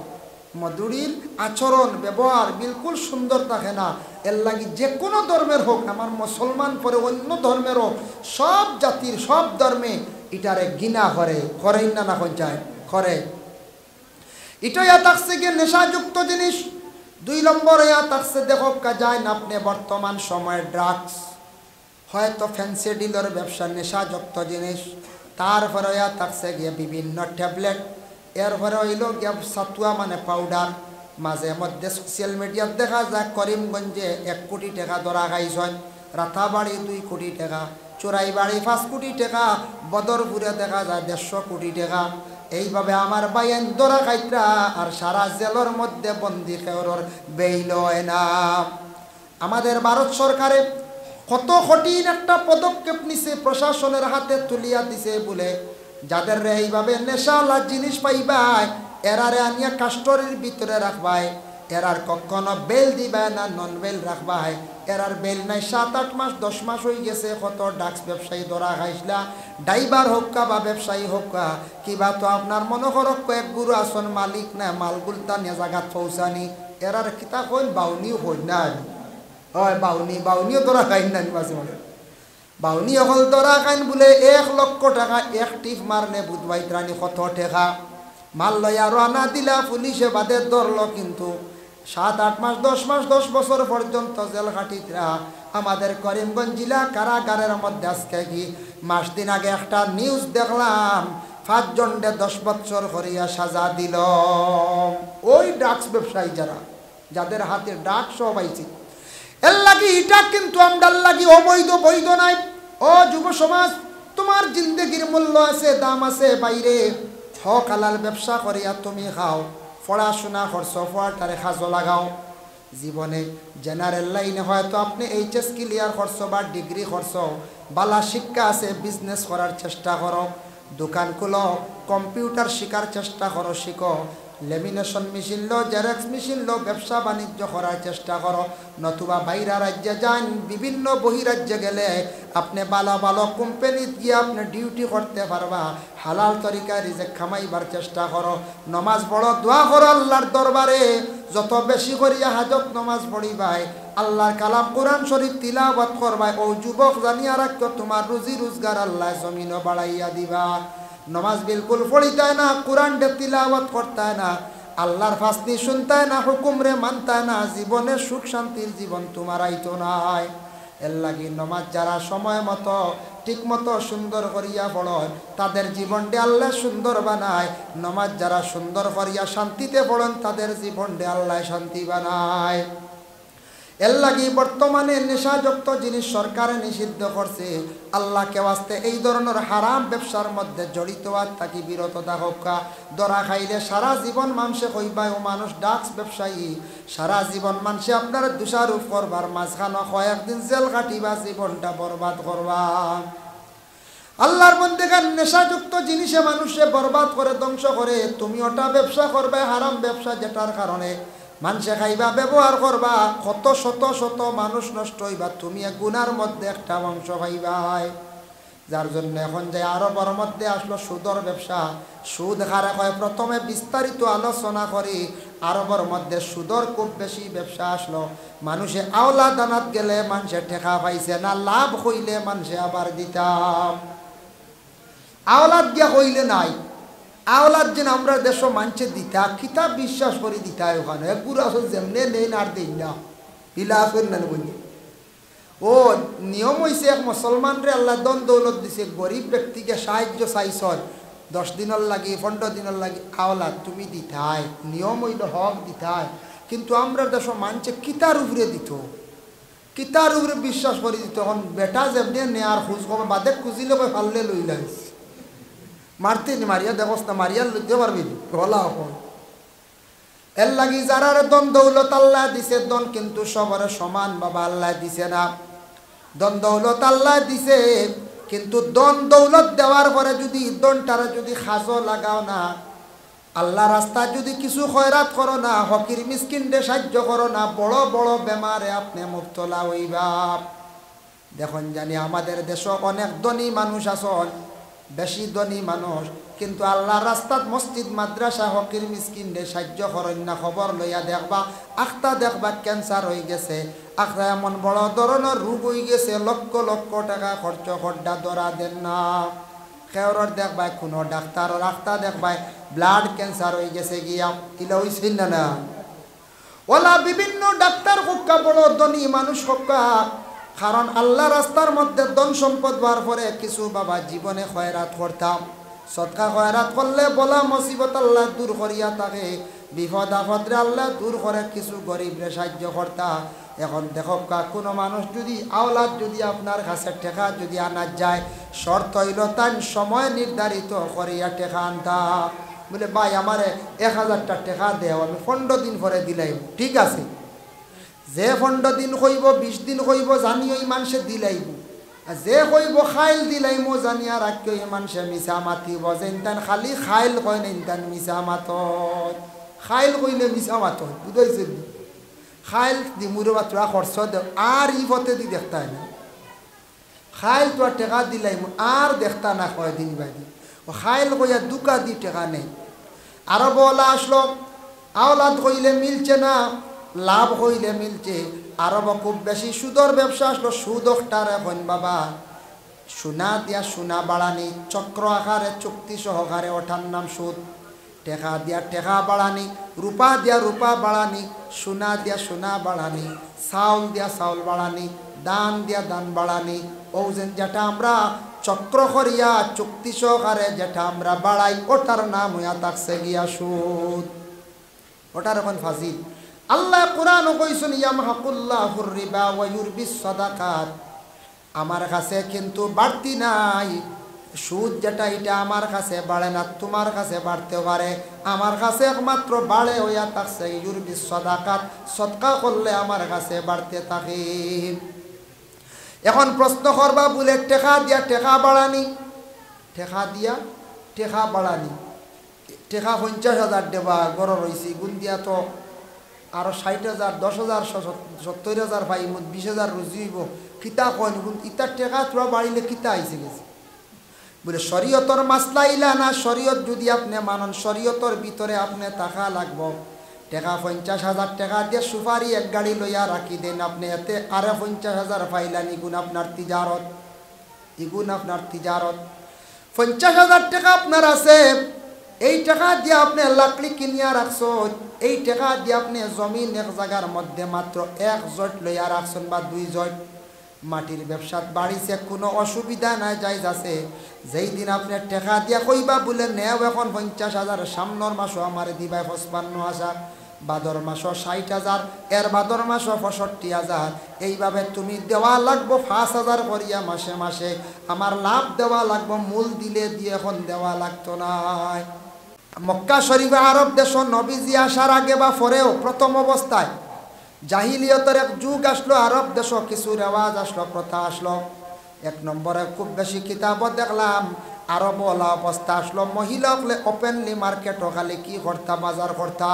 মধুরীর আচরণ ব্যবহার বিলকুল সুন্দর থাকে না। এর লাগি যে কোনো ধর্মের হোক, আমার মুসলমান পরে অন্য ধর্মেরও, সব জাতির সব ধর্মে এটারে ঘৃণা করে না, না যায় করে। এটা ইয়া থাকছে গিয়ে নেশাযুক্ত জিনিস। 2 নম্বর ইয়া থাকছে, দেখো যায় না আপনি বর্তমান সময়ে ড্রাগস, হয়তো ফ্যান্সি ডিলের ব্যবসা, নেশাযুক্ত জিনিস। তারপরে ইয়া থাকছে গিয়ে বিভিন্ন ট্যাবলেট, এরপরে হইল গিয়া সাতুয়া মানে পাউডার। মাঝে মধ্যে সোশ্যাল মিডিয়াত দেখা যায় করিমগঞ্জে 1 কোটি টাকা ধরা খাইছেন, রাতাবাড়ি 2 কোটি টাকা, চোরাইবাড়ি 5 কোটি টাকা, বদরপুরে দেখা যায় 150 কোটি টাকা। এইভাবে আমার বাইন ধরা খাইতরা, আর সারা জেলের মধ্যে বন্দি খেওর বেইল হয় না। আমাদের ভারত সরকারে কত কঠিন একটা পদক্ষেপ নিছে, প্রশাসনের হাতে তুলিয়া দিছে বলে, যাদের এইভাবে নেশালা জিনিস পাইবাই, এরারে আনিয়া কাস্টরির ভিতরে রাখবাই, এরার কখনো বেল দিবাই না, নন বেল রাখবাই। এরার বেল নাই, 7-8 মাস 10 মাস হয়ে গেছে। কত ডাক্স ব্যবসায়ী ধরা খাইসলা, ড্রাইভার হোক্কা বা ব্যবসায়ী হোক্কা, কিবা তো আপনার মনে করো কয়েক গুরু আসন মালিক না, মালগুলতা নিয়ে জায়গাত পৌঁছানি, এরার কিতা কইন বাউনিও হই না, হয় বাউনিও ধরা খাইন না, মাঝে মাঝে বাউনি হল ধরা খাইন বলে 1 লক্ষ টাকা এক টিপ মারনে বুধবাই ত্রাণী কত টাকা মাল লইয়া রানা দিলা, পুলিশে বাদে ধরলো, কিন্তু 7-8 মাস 10 মাস 10 বছর পর্যন্ত জেল খাটিতরা। আমাদের করিমগঞ্জ জেলা কারাগারের মধ্যে আজকে কি মাস দিন আগে একটা নিউজ দেখলাম, 5 জনকে 10 বছর করিয়া সাজা দিল। ওই ড্রাগস ব্যবসায়ী যাদের হাতে ড্রাগস সব আইছে, এর লাগি এটা কিন্তু আমরার লাগি অবৈধ বৈধ নাই। ও যুব সমাজ, তোমার জিন্দগির মূল্য আছে, দাম আছে বাইরে, হক হালাল ব্যবসা করিয়া তুমি খাও, পড়াশোনা করছো, পড়াটারে কাজে লাগাও। জীবনে জেনারেল লাইনে হয়তো আপনি এইচএস ক্লিয়ার করছো বা ডিগ্রি করছো, বালা শিক্ষা আছে, বিজনেস করার চেষ্টা করো, দোকান খুলো, কম্পিউটার শিখার চেষ্টা করো, শিখো, লেমিনেশন মেশিন লো, জেরক্স মেশিন লো, ব্যবসা বাণিজ্য করার চেষ্টা করো। নতুবা বাইরা রাজ্যে যান, বিভিন্ন বহিরাজ্যে গেলে আপনি ভালো ভালো কোম্পানিতে গিয়ে আপনি ডিউটি করতে পারবা। হালাল তরিকায় রিজেক খামাইবার চেষ্টা করো। নমাজ পড়ো, দোয়া করো আল্লাহর দরবারে, যত বেশি করিয়া হাজত নমাজ পড়িবাই, আল্লাহর কালাম কোরআন শরীফ তিলাওয়াত করবাই। ও যুবক জানিয়া রাখো, তোমার রুজি রোজগার আল্লাহ জমিনও বাড়াইয়া দিবা। নমাজ বিলকুল পড়িতে না, কোরআন তিলাওয়াত করতে না, আল্লাহর ফাসলি শুনতে না, হুকুম রে মানতে না, জীবনে সুখ শান্তির জীবন তোমার আইতো নাই। এর লাগি নমাজ যারা সময় মতো ঠিক মতো সুন্দর করিয়া পড়য়, তাদের জীবনটা আল্লাহ সুন্দর বানায়। নমাজ যারা সুন্দর করিয়া শান্তিতে পড়েন, তাদের জীবনটা আল্লাহ শান্তি বানায়। এর লাগি বর্তমানে নেশাযুক্ত জিনিস সরকারে নিষিদ্ধ করছে। আল্লাহকে ওয়াস্তে এই ধরনের হারাম ব্যবসার মধ্যে জড়িত আর থাকি বিরত থাকা। ধরা খাইলে সারা জীবন মানুষে কইবাই, ও মানুষ ড্রাগস ব্যবসায়ী, সারা জীবন মানুষে আপনার দোষারোপ করবার, মাঝখানে কয়েকদিন জেল কাটিবা, জীবনটা বরবাদ করবা। আল্লাহর বন্দেগান নেশাযুক্ত জিনিসে মানুষে বরবাদ করে, ধ্বংস করে। তুমি ওটা ব্যবসা করবে, হারাম ব্যবসা, যেটার কারণে মানুষে খাইবা, ব্যবহার করবা, কত শত শত মানুষ নষ্ট হইবা, তুমি গুনার মধ্যে একটা অংশ পাইবাই। যার জন্য এখন যে আরবের মধ্যে আসলো সুদর ব্যবসা, সুদ হারে হয় প্রথমে বিস্তারিত আলোচনা করি। আরবের মধ্যে সুদর খুব বেশি ব্যবসা আসলো। মানুষে আওলা দানাত গেলে মানুষে ঠেকা পাইছে না, লাভ হইলে মানুষে আবার দিতাম, আওলাদ গিয়া হইলে নাই। আওলাদ যেন আমরা দেশ মানছে দিতা, কিতাব বিশ্বাস করে দিতা, ওখানে গুরু আসল যেমনে নেই আর দিন না, হিলা আসল না বলি। ও নিয়ম হয়েছে, এক মুসলমানরে আল্লাহ দন দৌলত দিছে, গরিব ব্যক্তিকে সাহায্য চাইছ 10 দিনের লাগি 15 দিনের লাগি, আওলাদ তুমি দিতাই, নিয়ম হইল হক দিতাই। কিন্তু আমরা দেশ মানছে কিতার উপরে দিত, কিতার উপরে বিশ্বাস করি তখন বেটা যেমনি নেয়ার খোঁজ খবর বাদে খুঁজিলে কই ফাললে লই লাইস মারতে নি মারিয়া দেখস না মারিয়া লইতে পারবি গলা হল এর লাগি যারার দন দৌলত আল্লাহ দিছে দন কিন্তু সবার সমান বাবা আল্লাহ দিছে না দন দৌলত আল্লাহ দিছে কিন্তু দন দৌলত দেওয়ার পরে যদি দনটারে যদি খাজো লাগাও না আল্লাহ রাস্তা যদি কিছু খয়রাত করো না হকির মিসকিনরে সাহায্য করো না বড় বড় বেমারে আপনি মুক্তলা হইবা দেখুন জানি আমাদের দেশ অনেক ধনী মানুষ আছেন বেশি ধনী মানুষ কিন্তু আল্লাহর রাস্তাত মসজিদ মাদ্রাসা হকির মিসকিনরে সাহায্য করেন না খবর লইয়া দেখবা আখতা দেখবা ক্যান্সার হয়ে গেছে আখতা এমন বড় ধরনের রোগ হয়ে গেছে লক্ষ লক্ষ টাকা খরচ খড্ডা ধরা দেন না খেয়রর দেখবাই কোনো ডাক্তার রাখতা দেখবাই ব্লাড ক্যান্সার হয়ে গেছে গিয়া ইলা হইছেন না না ওলা বিভিন্ন ডাক্তার হক্কা বড় ধনী মানুষ হক্কা কারণ আল্লাহ রাস্তার মধ্যে ধন সম্পদ হওয়ার পরে কিছু বাবা জীবনে খয়রাত করতাম সদকা খয়রাত করলে বলা মুসিবত আল্লাহ দূর করিয়া থাকে বিপদ আপদরে আল্লাহ দূর করে কিছু গরিবরে সাহায্য করতা এখন দেখো কোনো মানুষ যদি আওলাদ যদি আপনার কাছে টেকা যদি আনা যায় শর্ত হইল তাই সময় নির্ধারিত করিয়া টেকা আনতা বলে ভাই আমারে 1000টা টেকা দেও আমি 15 দিন পরে দিলাই ঠিক আছে যে 15 দিন কইব 20 দিন কইব জানি ওই মানুষে দিলাইব যে কইব খাইল দিলাইমো জানিয়া রাখি ওই মানুষে মিছা মাতিব যেন তান খালি খাইল কয় না তান মিছা মাত খাইল কইলে মিছা মাত বুঝাইছে খাইল দি মুরে বাতরা খরচ দেও আর ই পথে দি দেখতা না খাইল তো টেকা দিলাইমো আর দেখতা না কয় দিন বাইদি ও খাইল কইয়া দুকা দি টেকা নেই আরো বলা আসলো আওলাদ কইলে মিলছে না লাভ হইলে মিলছে আরব খুব বেশি সুদর ব্যবসা আসলো সুদটার এখন বাবা সোনা দিয়া সোনা বাড়ানি চক্র আকারে চুক্তি সহকারে ওঠার নাম সুদ টেকা দিয়া টেকা বাড়ানি রূপা দিয়া রূপা বাড়ানি সোনা দিয়া সোনা বাড়ানি চাউল দিয়া চাউল বাড়ানি দান দিয়া দান বাড়ানি ও যেটা আমরা চক্র করিয়া চুক্তি সহকারে যেটা আমরা বাড়াই ওটার নাম হইয়া থাকছে গিয়া সুদ ওটার এখন ফাজিল আল্লাহ কোরআন কইছেন ইয়ামহাকুল্লাহুর রিবা ওয়া ইউরবিস সাদাকাত আমার কাছে কিন্তু বাড়তি নাই সুদ যেটা এটা আমার কাছে বাড়ে না তোমার কাছে বাড়তে পারে আমার কাছে একমাত্র বাড়ে হইয়া থাকছে ইউরবিস সাদাকাত সদকা করলে আমার কাছে বাড়তে থাকে এখন প্রশ্ন করবা বলে টাকা দিয়া টাকা বাড়ানি টাকা দিয়া টাকা বাড়ানি টাকা 50,000 দেবা গড় রইছি গুণ দিয়া তো আরো 60,000 10,000 70,000 পাই 20,000 রুজিব কিতা কইন ইতার টাকা তোরা বাড়িলে কিতা আইছে গেছে বলে শরীয়তর মাসলা ইলা না শরীয়ত যদি আপনি মানন শরীয়তর ভিতরে আপনি টাকা লাগবো টাকা 50,000 টাকা দিয়ে সুপারি এক গাড়ি লইয়া রাখি দেন আপনি এতে আরে 50,000 পাইলেন ইগুন আপনার তিজারত ইগুন আপনার তিজারত 50,000 টাকা আপনার আছে এই টাকা দিয়ে আপনি লাকড়ি কিনিয়া রাখছো এই টাকা দিয়ে আপনি জমিন এক জায়গার মধ্যে মাত্র 1 জট লইয়া রাখছেন বা 2 জট মাটির ব্যবসাত বাড়িছে কোনো অসুবিধা নাই যাইজ আছে যেই দিন আপনি টাকা দিয়া কইবা বলে নেও এখন 50,000 সামনের মাসও আমারে দিবাই 55,000 বাদর মাসও 60,000 এর বাদর মাসও 65,000 এইভাবে তুমি দেওয়া লাগবো 5,000 করিয়া মাসে মাসে আমার লাভ দেওয়া লাগবো মূল দিলে দিয়ে এখন দেওয়া লাগতো না মক্কা শরীফ আরব দেশ নবীজি আসার আগে বা পরেও প্রথম অবস্থায় জাহিলিয়তের এক যুগ আসলো আরব দেশ কিছু রেওয়াজ আসলো প্রথা আসলো 1 নম্বরে খুব বেশি কিতাব দেখলাম আরব ওলা অবস্থা আসলো মহিলা হলে ওপেনলি মার্কেট খালি কি করতা বাজার করতা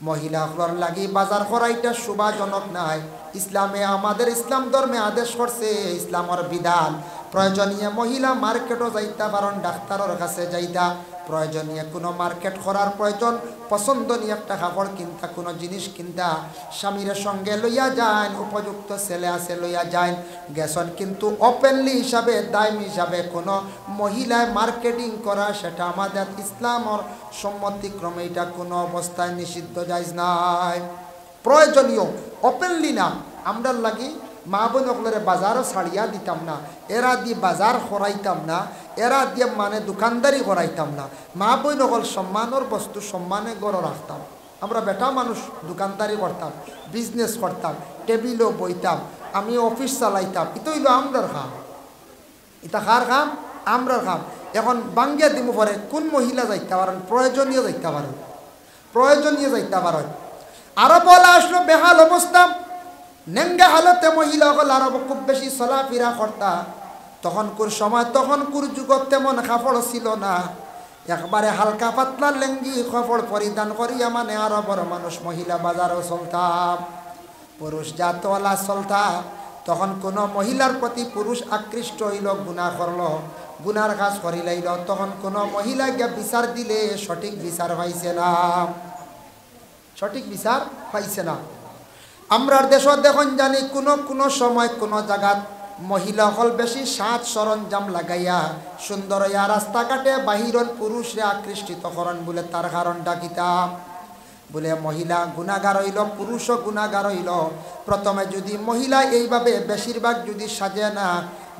মহিলা হলর লাগি বাজার করাইটা শোভাজনক নাই ইসলামে আমাদের ইসলাম ধর্মে আদেশ করছে ইসলামের বিধান প্রয়োজনীয় মহিলা মার্কেটও যাইতা পারেন ডাক্তারের কাছে যাইতা প্রয়োজনীয় কোনো মার্কেট করার প্রয়োজন পছন্দনীয় একটা কাপড় কিনতা কোনো জিনিস কিনতা স্বামীর সঙ্গে লইয়া যান উপযুক্ত ছেলে আছে লইয়া যান গেছন কিন্তু ওপেনলি হিসাবে দায়ম হিসাবে কোনো মহিলায় মার্কেটিং করা সেটা আমাদের ইসলামের সম্মতিক্রমে এটা কোনো অবস্থায় নিষিদ্ধ জায়েজ নাই প্রয়োজনীয় ওপেনলি না আমরা লাগি মা বোন সকলের বাজারও ছাড়িয়া দিতাম না এরা দিয়ে বাজার করাইতাম না এরা দিয়ে মানে দোকানদারি করাইতাম না মা বোন সকল সম্মানের বস্তু সম্মানে গড় রাখতাম আমরা বেটা মানুষ দোকানদারি করতাম, বিজনেস করতাম, টেবিলও বইতাম, আমি অফিস চালাইতাম, এটা হইল আমরার কাম। এটা কার কাম? আমরার কাম। এখন বাঙ্গিয়া দিমু পরে কোন মহিলা যাইতে পারেন? প্রয়োজনীয় যাইতে পারেন, প্রয়োজনীয় যাইতে পারেন। আরো বলা আসলো বেহাল অবস্থা, নেঙ্গা হালতে মহিলা হল আরব খুব বেশি চলাফেরা করতা। তখনকার সময় তখনকার যুগত তেমন কাপড় ছিল না, একবারে হালকা পাতলা লেঙ্গি কাপড় পরিধান করিয়া মানে আরবর মানুষ মহিলা বাজারও চলতাম, পুরুষ জাতওয়ালা চলতা। তখন কোনো মহিলার প্রতি পুরুষ আকৃষ্ট হইল, গুনাহ করল, গুনার কাজ করিলাইল, তখন কোনো মহিলা গিয়া বিচার দিলে সঠিক বিচার পাইছে না, সঠিক বিচার পাইছে না। আমরার দেশ দেখুন জানি কোনো সময় কোনো জায়গাত মহিলা হল বেশি সাজ সরঞ্জাম লাগাইয়া সুন্দর হইয়া রাস্তাঘাটে বাহিরন পুরুষরে আকৃষ্টিত করেন। বলে তার কারণটা কিতাম? বলে মহিলা গুনাহগার হইল, পুরুষও গুনাহগার হইল। প্রথমে যদি মহিলা এইভাবে বেশিরভাগ যদি সাজে না,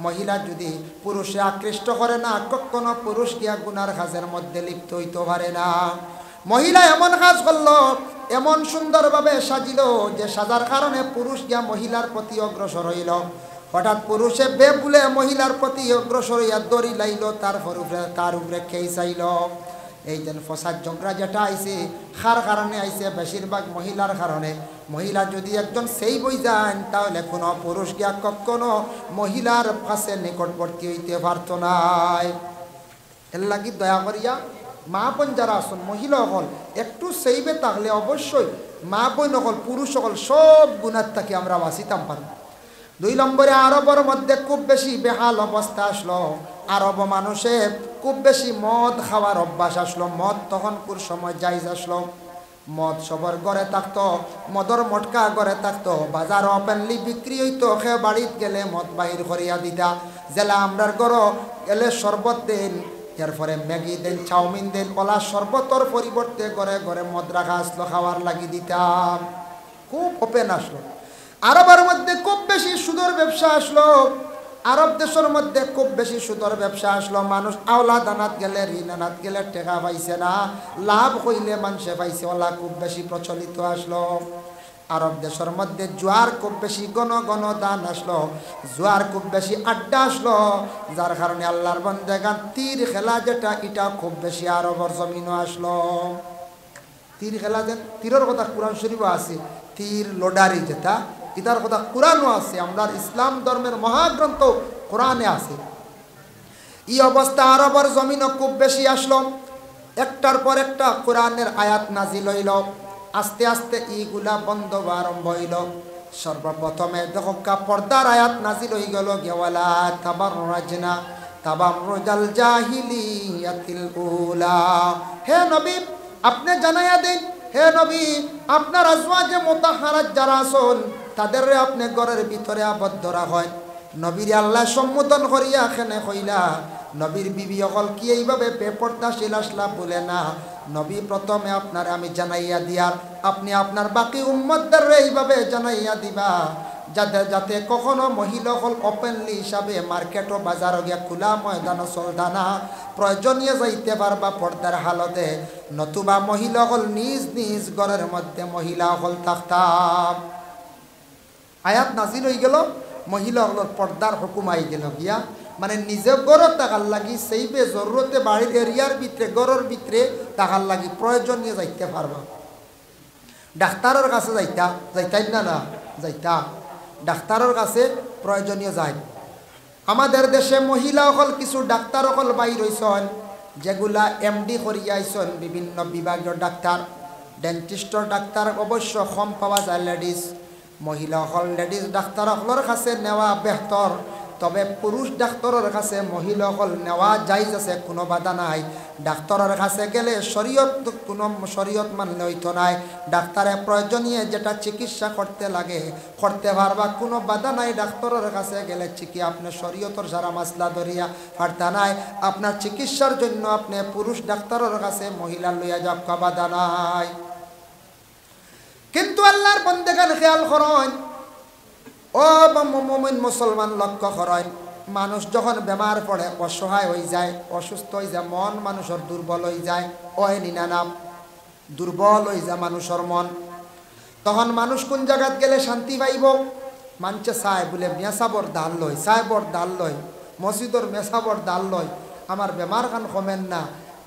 মহিলা যদি পুরুষে আকৃষ্ট করে না, কখনো পুরুষ গিয়া গুনার কাজের মধ্যে লিপ্ত হইতে পারে না। মহিলা এমন কাজ করলো, এমন সুন্দরভাবে সাজিল যে সাজার কারণে পুরুষ গিয়া মহিলার প্রতি অগ্রসর হইল। হঠাৎ পুরুষে বেবুলে মহিলার প্রতি অগ্রসর হইয়া দড়ি লাইল, তার উপরে খেয়ে চাইল। এই যেন ফসাদ ঝগড়া যেটা আইছে, কার কারণে আইছে? বেশিরভাগ মহিলার কারণে। মহিলা যদি একজন সেই বই যান, তাহলে কোনো পুরুষ গিয়া কখনো মহিলার কাছে নিকটবর্তী হইতে পারত নাই। এর লাগি দয়া করিয়া মা বোন যারা আসুন, মহিলা হল একটু সেইবে থাকলে অবশ্যই মা বোন হল পুরুষ হল সব গুণার থেকে আমরা বাঁচিতাম পারব। 2 নম্বরে আরবের মধ্যে খুব বেশি বেহাল অবস্থা আসলো। আরব মানুষের খুব বেশি মদ খাওয়ার অভ্যাস আসলো। মদ তখনকার সময় জায়েজ আসলো, মদ সবার ঘরে থাকতো, মদর মটকা ঘরে থাকতো, বাজার ওপেনলি বিক্রি হইতো। সে বাড়িত গেলে মদ বাহির করিয়া দিতা। জেলা আমরার ঘর গেলে শরবত দেন, এরপরে ম্যাগি দেন, চাউমিন দেন, কলা শরবতর পরিবর্তে ঘরে ঘরে মদ রাখা আসলো, খাওয়ার লাগি দিতাম। খুব ওপেন আসলো। আরবের মধ্যে খুব বেশি সুদর ব্যবসা আসলো। আরব দেশের মধ্যে খুব বেশি সুদর ব্যবসা আসলো। মানুষ আওলা দানাত গেলে, ঋণ আনাত গেলে টেকা পাইছে না, লাভ হইলে মানুষে পাইছে, ওলা খুব বেশি প্রচলিত আসলো। আরব দেশের মধ্যে জুয়ার খুব বেশি ঘন ঘন দান আসলো, জুয়ার খুব বেশি আড্ডা আসলো। যার কারণে আল্লাহর বান্দাগান তীর খেলা যেটা, এটা খুব বেশি আরবের জমিনও আসলো। তীর খেলা, যে তীরের কথা কোরআন শরীফও আছে, তীর লোডারি যেটা, এটার কথা কোরআনও আছে। আমরা ইসলাম ধর্মের মহাগ্রন্থ কোরআনে আছে। এই অবস্থা আরবের জমিনও খুব বেশি আসলো। একটার পর একটা কোরআনের আয়াত নাজিল হইল। আস্তে আস্তে এইগুলা বন্ধ আরম্ভ হইল। সর্বপ্রথমে দেখো পর্দার আয়াত নাজিল হয়ে গেল, গেওয়ালা তাবাররাজনা তাবাররুজাল জাহিলিয়াতিল উলা। হে নবী আপনি জানাইয়া দেন, হে নবী আপনার আজওয়াজে মুতাহহারাত যারা আছেন তাদের আপনি ঘরের ভিতরে আবদ্ধ রাখেন। নবীর আল্লাহ সম্বোধন করিয়া এখানে কইলা, নবীর বিবি অকল কি এইভাবে বেপর্দাশীল আসলা বলে না। নবী প্রথমে আপনার আমি জানাইয়া দিয়ার, আপনি আপনার বাকি উম্মতদের এইভাবে জানাইয়া দিবা, যাতে কখনো মহিলা হল ওপেনলি হিসাবে মার্কেট ও বাজারও গিয়া খোলা ময়দান চলতা না, প্রয়োজনীয় যাইতে পারবা পর্দার হালতে, নতুবা মহিলা হল নিজ নিজ ঘরের মধ্যে মহিলা হল থাকতাম। আয়াত নাজিল হয়ে গেল, মহিলা হল পর্দার হুকুম আই গেল গিয়া, মানে নিজে গড়ত টাকার লাগি সেইবে জরুরতে বাড়ির এরিয়ার ভিতরে গড়ের ভিতরে টাকার লাগি প্রয়োজনীয় যাইতে পারবা। ডাক্তারের কাছে যাইতাই না যাইতা, ডাক্তারের কাছে প্রয়োজনীয় যায়। আমাদের দেশে মহিলা হল কিছু ডাক্তার হল বাইর হইছেন, যেগুলা এমডি করিয়া আইছেন, বিভিন্ন বিভাগীয় ডাক্তার, ডেন্টিস্টর ডাক্তার অবশ্য কম পাওয়া যায় লেডিস। মহিলা হল লেডিস ডাক্তার হলের কাছে নেওয়া বেহতর, তবে পুরুষ ডাক্তারের কাছে মহিলা হল নেওয়া জায়েজ আছে, কোনো বাধা নাই। ডাক্তারের কাছে গেলে শরীয়ত মানলে হইতো নাই। ডাক্তারে প্রয়োজনীয় যেটা চিকিৎসা করতে লাগে করতে পারবা, কোনো বাধা নাই। ডাক্তারের কাছে গেলে আপনি শরীয়তর সারা মাসলা ধরিয়া পারতা নাই। আপনার চিকিৎসার জন্য আপনি পুরুষ ডাক্তারের কাছে মহিলা লইয়া যাওয়া বাধা নাই। কিন্তু আল্লাহর বন্দেগান খেয়াল করেন, ও মুমিন মুসলমান লক্ষ্য করেন, মানুষ যখন বেমার পড়ে, অসহায় হয়ে যায়, অসুস্থ হয়ে যায়, মন মানুষের দুর্বল হয়ে যায়, ওই নিনানাম দুর্বল হয়ে যা মানুষের মন। তখন মানুষ কোন জায়গাত গেলে শান্তি পাইব? মানছে চায় বলে মেসাবর দাল লয়, সাহেবর দাল লয়, মসজিদর মেসাবর দাল লয়, আমার বেমার খান কমেন না।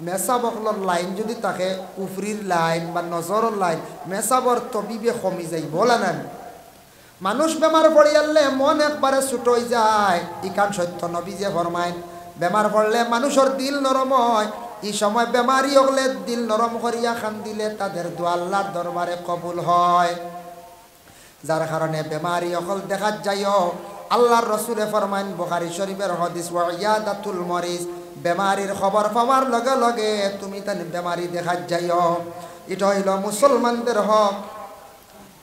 মেসাবকলর লাইন যদি তাকে উফরির লাইন বা নজরের লাইন, মেসাবর তবিবে কমি যাই বলা নেন। মানুষ বেমার পড়ি আনলে মন একবারে ছুট হয়ে যায়। ইকান সত্য নবী যে ফরমাইন, বেমার পড়লে মানুষের দিল নরম হয়। এই সময় বেমারি হলে দিল নরম করিয়া খান দিলে তাদের দোয়া আল্লাহর দরবারে কবুল হয়। যার কারণে বেমারি অকল দেখা যাইও। আল্লাহর রসুলে ফরমাইন, বুখারী শরীফের হাদিস, ওয়াইয়াদাতুল মরিজ, বেমারির খবর পাওয়ার লগে লগে তুমি তার বেমারি দেখা যাইও। এটা হইল মুসলমানদের হক।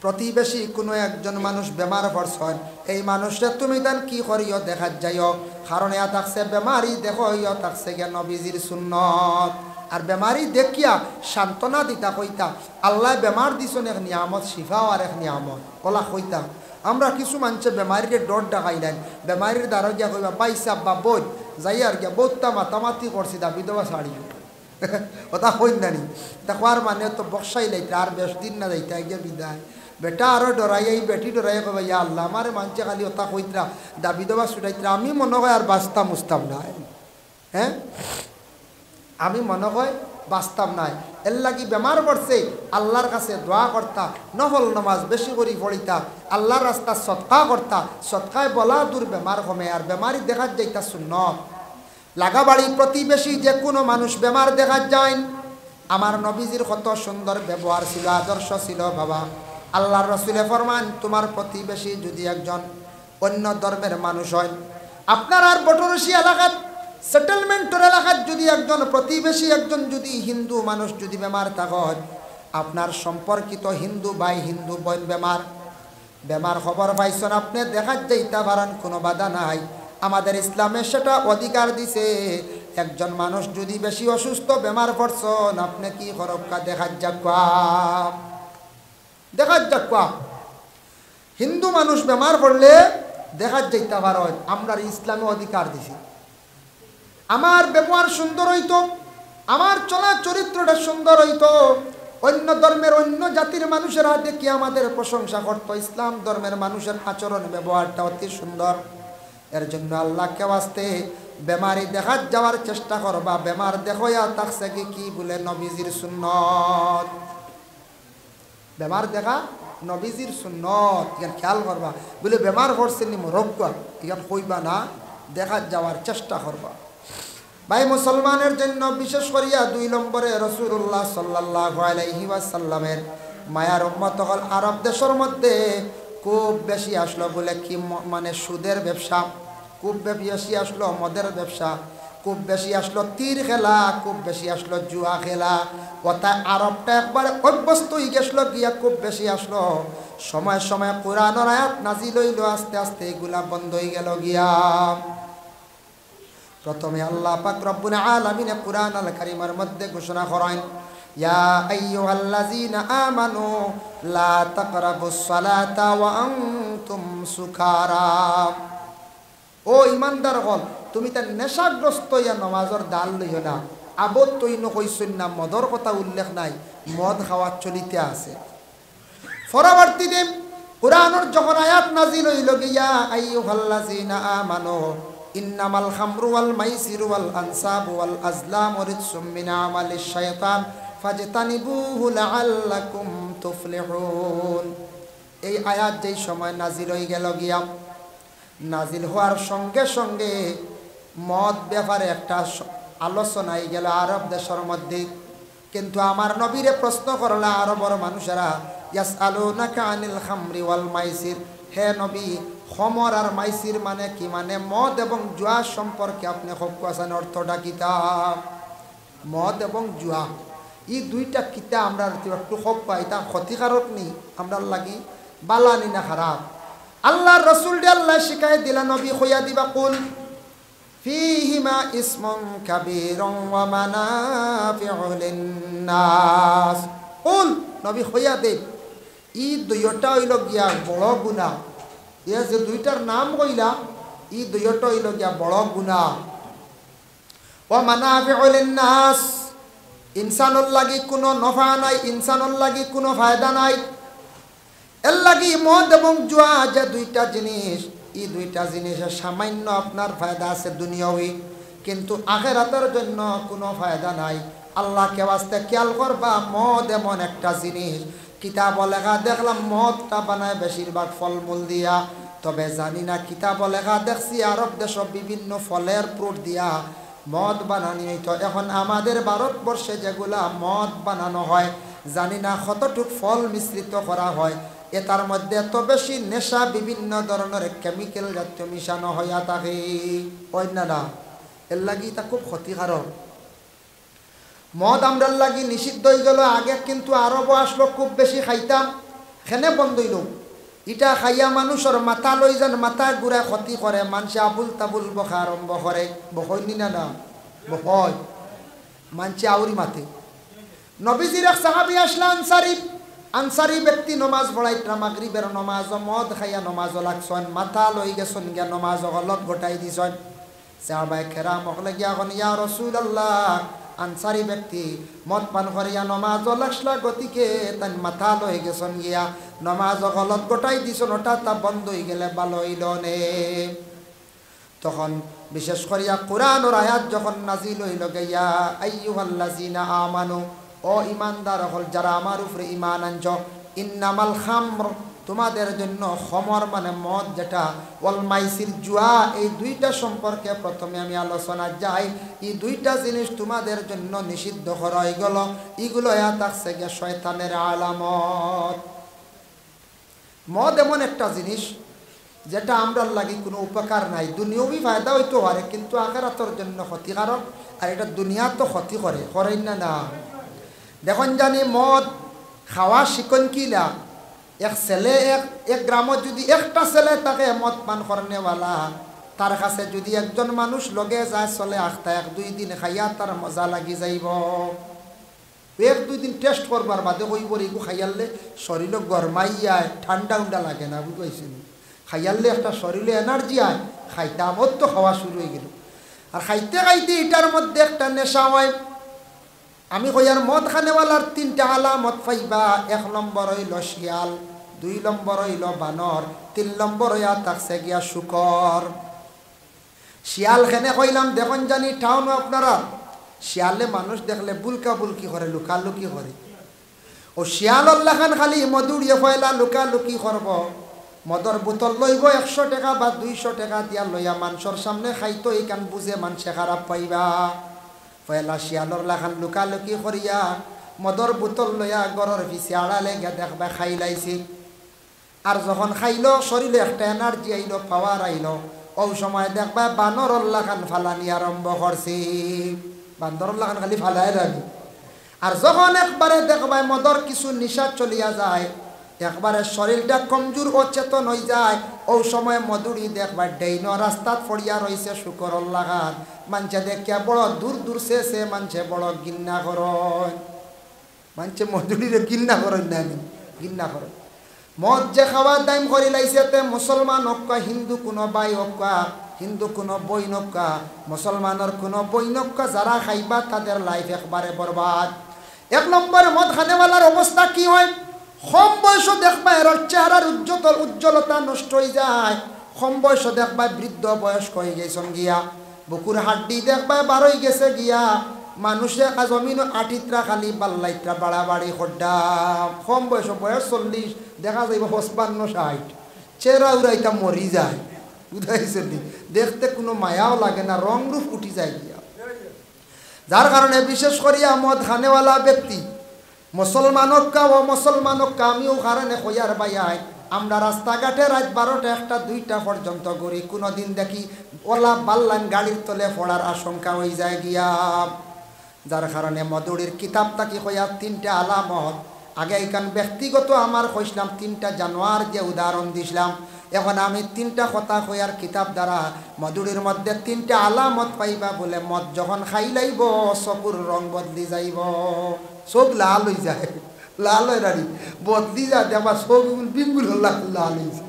প্রতিবেশী কোনো একজন মানুষ বেমার পড়ছেন, এই মানুষটা তুমি তান কি করিও দেখা যাইও। কারণ ইয়া থাকছে বেমারি দেখো, ইয়া থাকছে গে নবীজির সুন্নত। আর বেমারি দেখিয়া সান্ত্বনা দিতা কইতা, আল্লাহ বেমার দিছন এক নিয়ামত, শিফাও আর এক নিয়ামত ওলা কইতা। আমরা কিছু মানুষে বেমারির ডর ডাকাইলেন, বেমারির দ্বারা গিয়া কইবা পাইসা বা বোধ যাই আর গিয়া বোধটা মাতামাতি করছি দা বিধবা শাড়ি ওটা কইন নানি দেখবার মানে তো বক্সাই লাইতে আর বেশ দিন না যাইতে গিয়া বিদায়। বেটা আরো ডরাই, এই বেটি ডরাই কবা ইয়া আল্লাহ আমার মানছে খালি ওটা কইতরা দাবি দেওয়া ছুটাইতরা। আমি মনে হয় আর বাঁচতাম মুস্তাম নাই, হ্যাঁ আমি মনে হয় বাঁচতাম নাই। এর লাগি বেমার পড়ছে আল্লাহর কাছে দোয়া করতা, নফল নামাজ বেশি করে পড়িতা, আল্লাহর রাস্তা সৎকা করতা। সৎকায় বলা দূর বেমার কমে। আর বেমারি দেখা যাইতা সুন্নত। লাগাবাড়ি প্রতিবেশী যে কোনো মানুষ বেমার দেখা যায়। আমার নবীজির কত সুন্দর ব্যবহার ছিল, আদর্শ ছিল বাবা। আল্লাহর রসুলে ফরমান, তোমার প্রতিবেশী যদি একজন অন্য ধর্মের মানুষ হয়, আপনার আর বটরসি এলাকাত সেটেলমেন্টের এলাকাত যদি একজন প্রতিবেশী একজন যদি হিন্দু মানুষ যদি বেমার থাকত, আপনার সম্পর্কিত হিন্দু ভাই হিন্দু বোন বেমার খবর পাইছেন, আপনি দেখা যাইতে পারেন, কোনো বাধা নাই। আমাদের ইসলামে সেটা অধিকার দিছে। একজন মানুষ যদি বেশি অসুস্থ বেমার পড়ছেন, আপনি কি খরক্কা দেখা যাক হিন্দু মানুষ বেমার পড়লে দেখা যাইতে পারেন, আমরা ইসলামে অধিকার দিছি। আমার ব্যবহার সুন্দর হইতো, আমার চলা চরিত্রটা সুন্দর হইতো, অন্য ধর্মের অন্য জাতির মানুষেরা দেখি আমাদের প্রশংসা করতো। ইসলাম ধর্মের মানুষের আচরণ ব্যবহারটা অতি সুন্দর। এর জন্য আল্লাহকে ওয়াস্তে বেমারি দেখা যাওয়ার চেষ্টা করবা। বেমার দেখোয়া থাকছে কি বলে নবীজির সুন্নত। বেমার দেখা নবীজির সুন্নত, ইয়ান খেয়াল করবা। বলে বেমার করছেন মরক্কা, ইয়ান কইবা না, দেখা যাওয়ার চেষ্টা করবা। ভাই মুসলমানের জন্য বিশেষ করিয়া 2 নম্বরে রাসূলুল্লাহ সাল্লাল্লাহু আলাইহি ওয়াসাল্লামের মায়ার উম্মত হল আরব দেশের মধ্যে খুব বেশি আসলো বলে কি মানে সুদের ব্যবসা, খুব বেশি আসলো মদের ব্যবসা, খুব বেশি আসলো তীর খেলা, খুব বেশি আসলো জুয়া খেলা। অর্থাৎ আরবটা একবার অভ্যস্ত হয়ে গেছিল গিয়া খুব বেশি আসলো। সময় সময় কোরআনের আয়াত নাজিল হইল, আস্তে আস্তে এগুলা বন্ধ হয়ে গেল গিয়া। প্রথমে আল্লাহ পাক রব্বুল আলামিন কুরআন আল কারীমের মধ্যে ঘোষণা করেন, ইয়া আইয়ুহাল্লাযীনা আমানু লা তাকরাবুস সালাতা ওয়া আনতুম সুকারা। ও ইমানদার হল, তুমি তার নেশাগ্রস্ত ইয়া নামাজের দাল লইও না। আবদ তৈন কইছেন না, মদর কথা উল্লেখ নাই, মদ খাওয়া চলিতে আছে। পরবর্তীতে কুরআনের যখন আয়াত নাজিল হইল, ইয়া আইয়ুহাল্লাযীনা আমানু ইন্নামাল খামরু ওয়াল মাইসিরু ওয়াল আনসাবু ওয়াল আজলামু রিজসুম মিন আমালিশ শাইতান ফাজতানিবুহু লাআল্লাকুম তুফলিহুন। এই আয়াত যেই সময় নাজিল হয়ে গেল গিয়া, নাজিল হওয়ার সঙ্গে সঙ্গে মদ ব্যাপারে একটা আলোচনা হয়ে গেল আরব দেশের মধ্যে। কিন্তু আমার নবীরে প্রশ্ন করলা আরবের মানুষেরা, ইয়াসআলুনাকা আনিল খামরি ওয়াল মাইসির, হে নবী খমর আর মাইসির মানে কি, মানে মদ এবং জুয়া সম্পর্কে আপনি হকাসান অর্থটা কিতা? মদ এবং জুয়া এই দুইটা কিতা আমরা একটু হক পাই, তা ক্ষতিকারক নেই আমরা লাগি, বালানি না খারাপ। আল্লাহর রাসূল দিয়ে আল্লাহ শিখাই দিলা, নবী হইয়া দিবা, কুল ফীহিমা ইসমুন কাবীরুন ওয়া মানাফিউ লিন-নাস। কুল নবী হইয়া দে, ই দুইটা হইল গিয়া বড় গুনাহ। ইয়া যে দুইটার নাম কইলা, ই দুইটা হইল গিয়া বড় গুনাহ। ওয়া মানাফিউ লিন-নাস, ইনসানুর লাগি কোনো নফা নাই, ইনসানুর লাগি কোনো ফায়দা নাই। এর লাগি মদ এবং জুয়া যে দুইটা জিনিস, এই দুইটা জিনিসের সামান্য আপনার ফায়দা আছে দুনিয়াবি, কিন্তু আখিরাতের জন্য কোনো ফায়দা নাই। আল্লাহকে ওয়াস্তে খেয়াল করবা, মদ এমন একটা জিনিস, কিতাব লেখা দেখলাম মদটা বানায় বেশিরভাগ ফলমূল দিয়া, তবে জানি না কিতাব লেখা দেখছি আরব দেশ বিভিন্ন ফলের ফ্রুট দিয়া মদ বানানি হইতো। এখন আমাদের ভারতবর্ষে যেগুলা মদ বানানো হয়, জানি না কতটুক ফল মিশ্রিত করা হয়, এটার মধ্যে এত বেশি নেশা বিভিন্ন ধরনের কেমিক্যাল জাতীয় মিশানো হইয়া থাকে। ওই না এর লাগি তা খুব ক্ষতিকারক। মদ আমরার লাগি নিষিদ্ধ হয়ে গেল আগে, কিন্তু আরবও আসলো খুব বেশি খাইতাম, খেনে বন্ধ হইল। ইটা খাইয়া মানুষের মাথা লই যান, মাথা ঘুরা ক্ষতি করে, মানুষে আবুল তাবুল বখা আরম্ভ করে। বহয়নি না বহয় মানছে আউরি মাথে। নবীজির এক সাহাবী আসলা আনসারি ব্যক্তি নমাজ পড়াইতরা, মাগরিবের নমাজ মদ খাইয়া নমাজ লাগছেন, মাথা লই গেছেন গিয়া নমাজ গলত গোটাই দিছেন। সাহাবায়ে কেরাম হকলে গিয়া এখন ইয়া রাসূলুল্লাহ, আনসারি ব্যক্তি মদ পান করিয়া নমাজ লাগছলা, গতিকে তাই মাথা লই গেছেন গিয়া নমাজ গলত গোটাই দিছেন, ওটা তা বন্ধ হয়ে গেলে ভালো হইল নে। তখন বিশেষ করিয়া কোরআনের আয়াত যখন নাজিল হইল, গিয়া আইয়ুহাল্লাযিনা আমানু, ও ইমানদার হল যারা আমার উপরে ইমান আনছ, ইন্নামাল খামর, তোমাদের জন্য খমর মানে মদ যেটা, ওয়াল মাইসির জুয়া, এই দুইটা সম্পর্কে প্রথমে আমি আলোচনা যাই। এই দুইটা জিনিস তোমাদের জন্য নিষিদ্ধ করা হয়ে গেল। এগুলো থাকছে গে শয়তানের আলামত। মদ এমন একটা জিনিস যেটা আমরার লাগি কোনো উপকার নাই, দুনিয়াবি ফায়দা হইতে পারে, কিন্তু আখিরাতের জন্য ক্ষতিকারক। আর এটা দুনিয়া তো ক্ষতি করে, করেন না? দেখুন জানি মদ খাওয়া শিকন কিলা, এক ছেলে এক গ্রামত যদি একটা ছেলে তাকে মদ পান করেনেওয়ালা, তার কাছে যদি একজন মানুষ লগে যায় চলে আখতা, এক দুই দিন খাইয়া তার মজা লাগি যাইব। এক দুই দিন টেস্ট করবার বাদে কইব এগু খাইয়ালে শরীরে গরমাইয়ায়, ঠান্ডা উন্ডা লাগে না, বুঝাইছেন? খাইয়ালে একটা শরীরে এনার্জি আয়, খাইতে আমদ তো খাওয়া শুরু হয়ে গেল। আর খাইতে খাইতে এটার মধ্যে একটা নেশা হয়। আমি কইয়ার মদ খানেওয়ালার তিনটা আলামত পাইবা। এক নম্বর হইল শিয়াল, দুই নম্বর হইল বানর, তিন নম্বর হইয়া থাকছে গিয়া শুকর। শিয়াল খেনে কইলাম, দেখুন জানি টাউন আপনারা শিয়ালে মানুষ দেখলে বুলকা বুলকি করে, লুকালুকি করে। ও শিয়ালর লাখান খালি মধুরিয়ে ফয়লা লুকালুকি করব, মদর বোতল লইব 100 টাকা বা 200 টাকা দিয়া লইয়া মানুষের সামনে খাইতো, এইখান বুঝে মানুষে খারাপ পাইবা। পয়লা শিয়ালর লাখান লুকালুকি করিয়া মদর বোতল লইয়া গড়ের পিছে আড়ালে গিয়া দেখবা খাই লাইছি। আর যখন খাইল শরীরে একটা এনার্জি আইল, পাওয়ার আইল, ও সময় দেখবা বানরর লাখান ফালানি আরম্ভ করছি। বান্দরর লাখান খালি ফালাই রাখি। আর যখন একবারে দেখবা মদর কিছু নিশা চলিয়া যায়, একবারে শরীরটা কমজোর ও চেতন হয়ে যায়, ও সময় মধুরি দেখবা ডেইন রাস্তাত ফড়িয়া রয়েছে শুকরর লাগান। মানুষে দেখিয়া বড় দূর দূর সে মানুষে বড় গিন্না করেন, মানুষে মধুরিরে গিন্না করেন না, গিন্না করেন। মদ যে খাওয়ার দাম করে লাইছে, তে মুসলমান হক্কা, হিন্দু কোনো বাই হক্কা, হিন্দু কোনো বই নক্কা, মুসলমানের কোনো বই নক্কা, যারা খাইবা তাদের লাইফ একবারে বরবাদ। এক নম্বর মদ খানেওয়ালার অবস্থা কি হয়, কম বয়স দেখবা এর চেহারার উজ্জ্বলতা নষ্ট হয়ে যায়। কম বয়স দেখবা বৃদ্ধ বয়স্ক হয়ে গেছেন গিয়া, বুকুর হাড্ডি দেখবা বারোই গেছে গিয়া, মানুষে জমিন আটিত্রা খালি বাল্লাইত্রা বাড়াবাড়ি খড্ডা। কম বয়স, বয়স 40 দেখা যাইব 55-60, চেহারা উড়াইটা মরি যায়, বুঝাইছেন? দেখতে কোনো মায়াও লাগে না, রং রূপ উঠি যায় গিয়া। যার কারণে বিশেষ করিয়া মদ খানেওয়ালা ব্যক্তি মুসলমানক্কা ও মুসলমানক্কা, আমিও কারণে কইয়ার বাইয়াই, আমরা রাস্তাঘাটে রাত 12টা 1টা 2টা পর্যন্ত ঘুরি, কোনোদিন দেখি ওলা বাল্লান গাড়ির তলে পড়ার আশঙ্কা হয়ে যায় গিয়া। যার কারণে মধুরির কিতাবটা কি কইয়া 3টা আলামত, আগে এখান ব্যক্তিগত আমার কইসলাম 3টা জানোয়ার যে উদাহরণ দিছিলাম, এখন আমি 3টা কথা কইয়ার কিতাব দ্বারা মধুরির মধ্যে 3টা আলামত পাইবা। বলে মদ যখন খাই লাইব চকুর রং বদলি যাইব, চোখ লাল হয়ে যায়, লাল হয়ে রাড়ি বদলি যায়, দেখবা চোখ বিমুল লাল হয়েছে।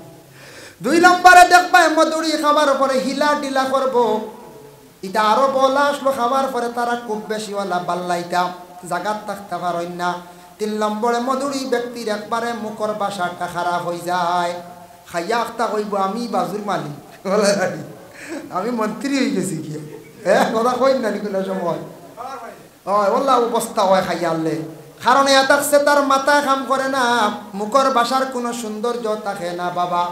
2 নম্বরে দেখবা মধুরি খাবার পরে হিলা ডিলা করবো, এটা আরো বলা আসলো, খাবার পরে তারা খুব বেশি ওলা বাল্লাইতা জাগাত থাকতে পারেন না। 3 নম্বরে মধুরী ব্যক্তির একবারে মুখর বাসাটা খারাপ হয়ে যায়, খাইয়া আখতা কইব আমি বাজুর মালিক, আমি মন্ত্রী হয়ে গেছি কি, কথা কই না কোনো সময় ওল্লা অবস্থা হয় খাইয়া আনলে। কারণ এ থাকছে তার মাথা কাম করে না, মুখর বাসার কোনো সৌন্দর্য থাকে না বাবা।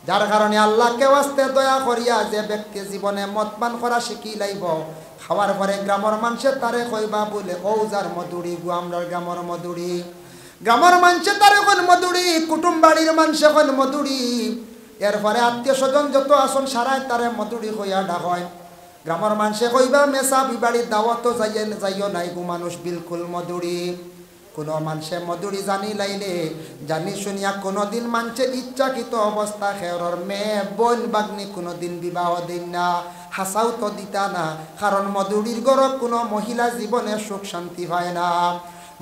যার কারণে আল্লাহকে ওয়াস্তে দয়া করিয়া যে ব্যক্তি জীবনে মদ পান করা শিখি লাইব, খাওয়ার পরে গ্রামের মানুষের তারে কইবা বলে ও যার মধুরি গো আমরার গ্রামের মধুরি, গ্রামের মানুষে তারে কোন মধুরি, কুটুম বাড়ির মানুষে কোন মধুরি, এরপরে আত্মীয় স্বজন যত আসন সারায় তারে মধুরি হইয়া ডাকয়। গ্রামের মানুষে কইবা মেসা বিবাড়ির দাওয়াত যাইও নাই গো মানুষ বিলকুল মধুরি। কোনো মানুষে মধুরি জানি লাইলে জানি শুনিয়া কোনোদিন মানুষে ইচ্ছাকৃত অবস্থা খেয়রর মেয়ে বোন বাগ্নি কোনোদিন বিবাহ দিন না, হাসাও তো দিতা না। কারণ মধুরির গরব কোনো মহিলা জীবনে সুখ শান্তি হয় না।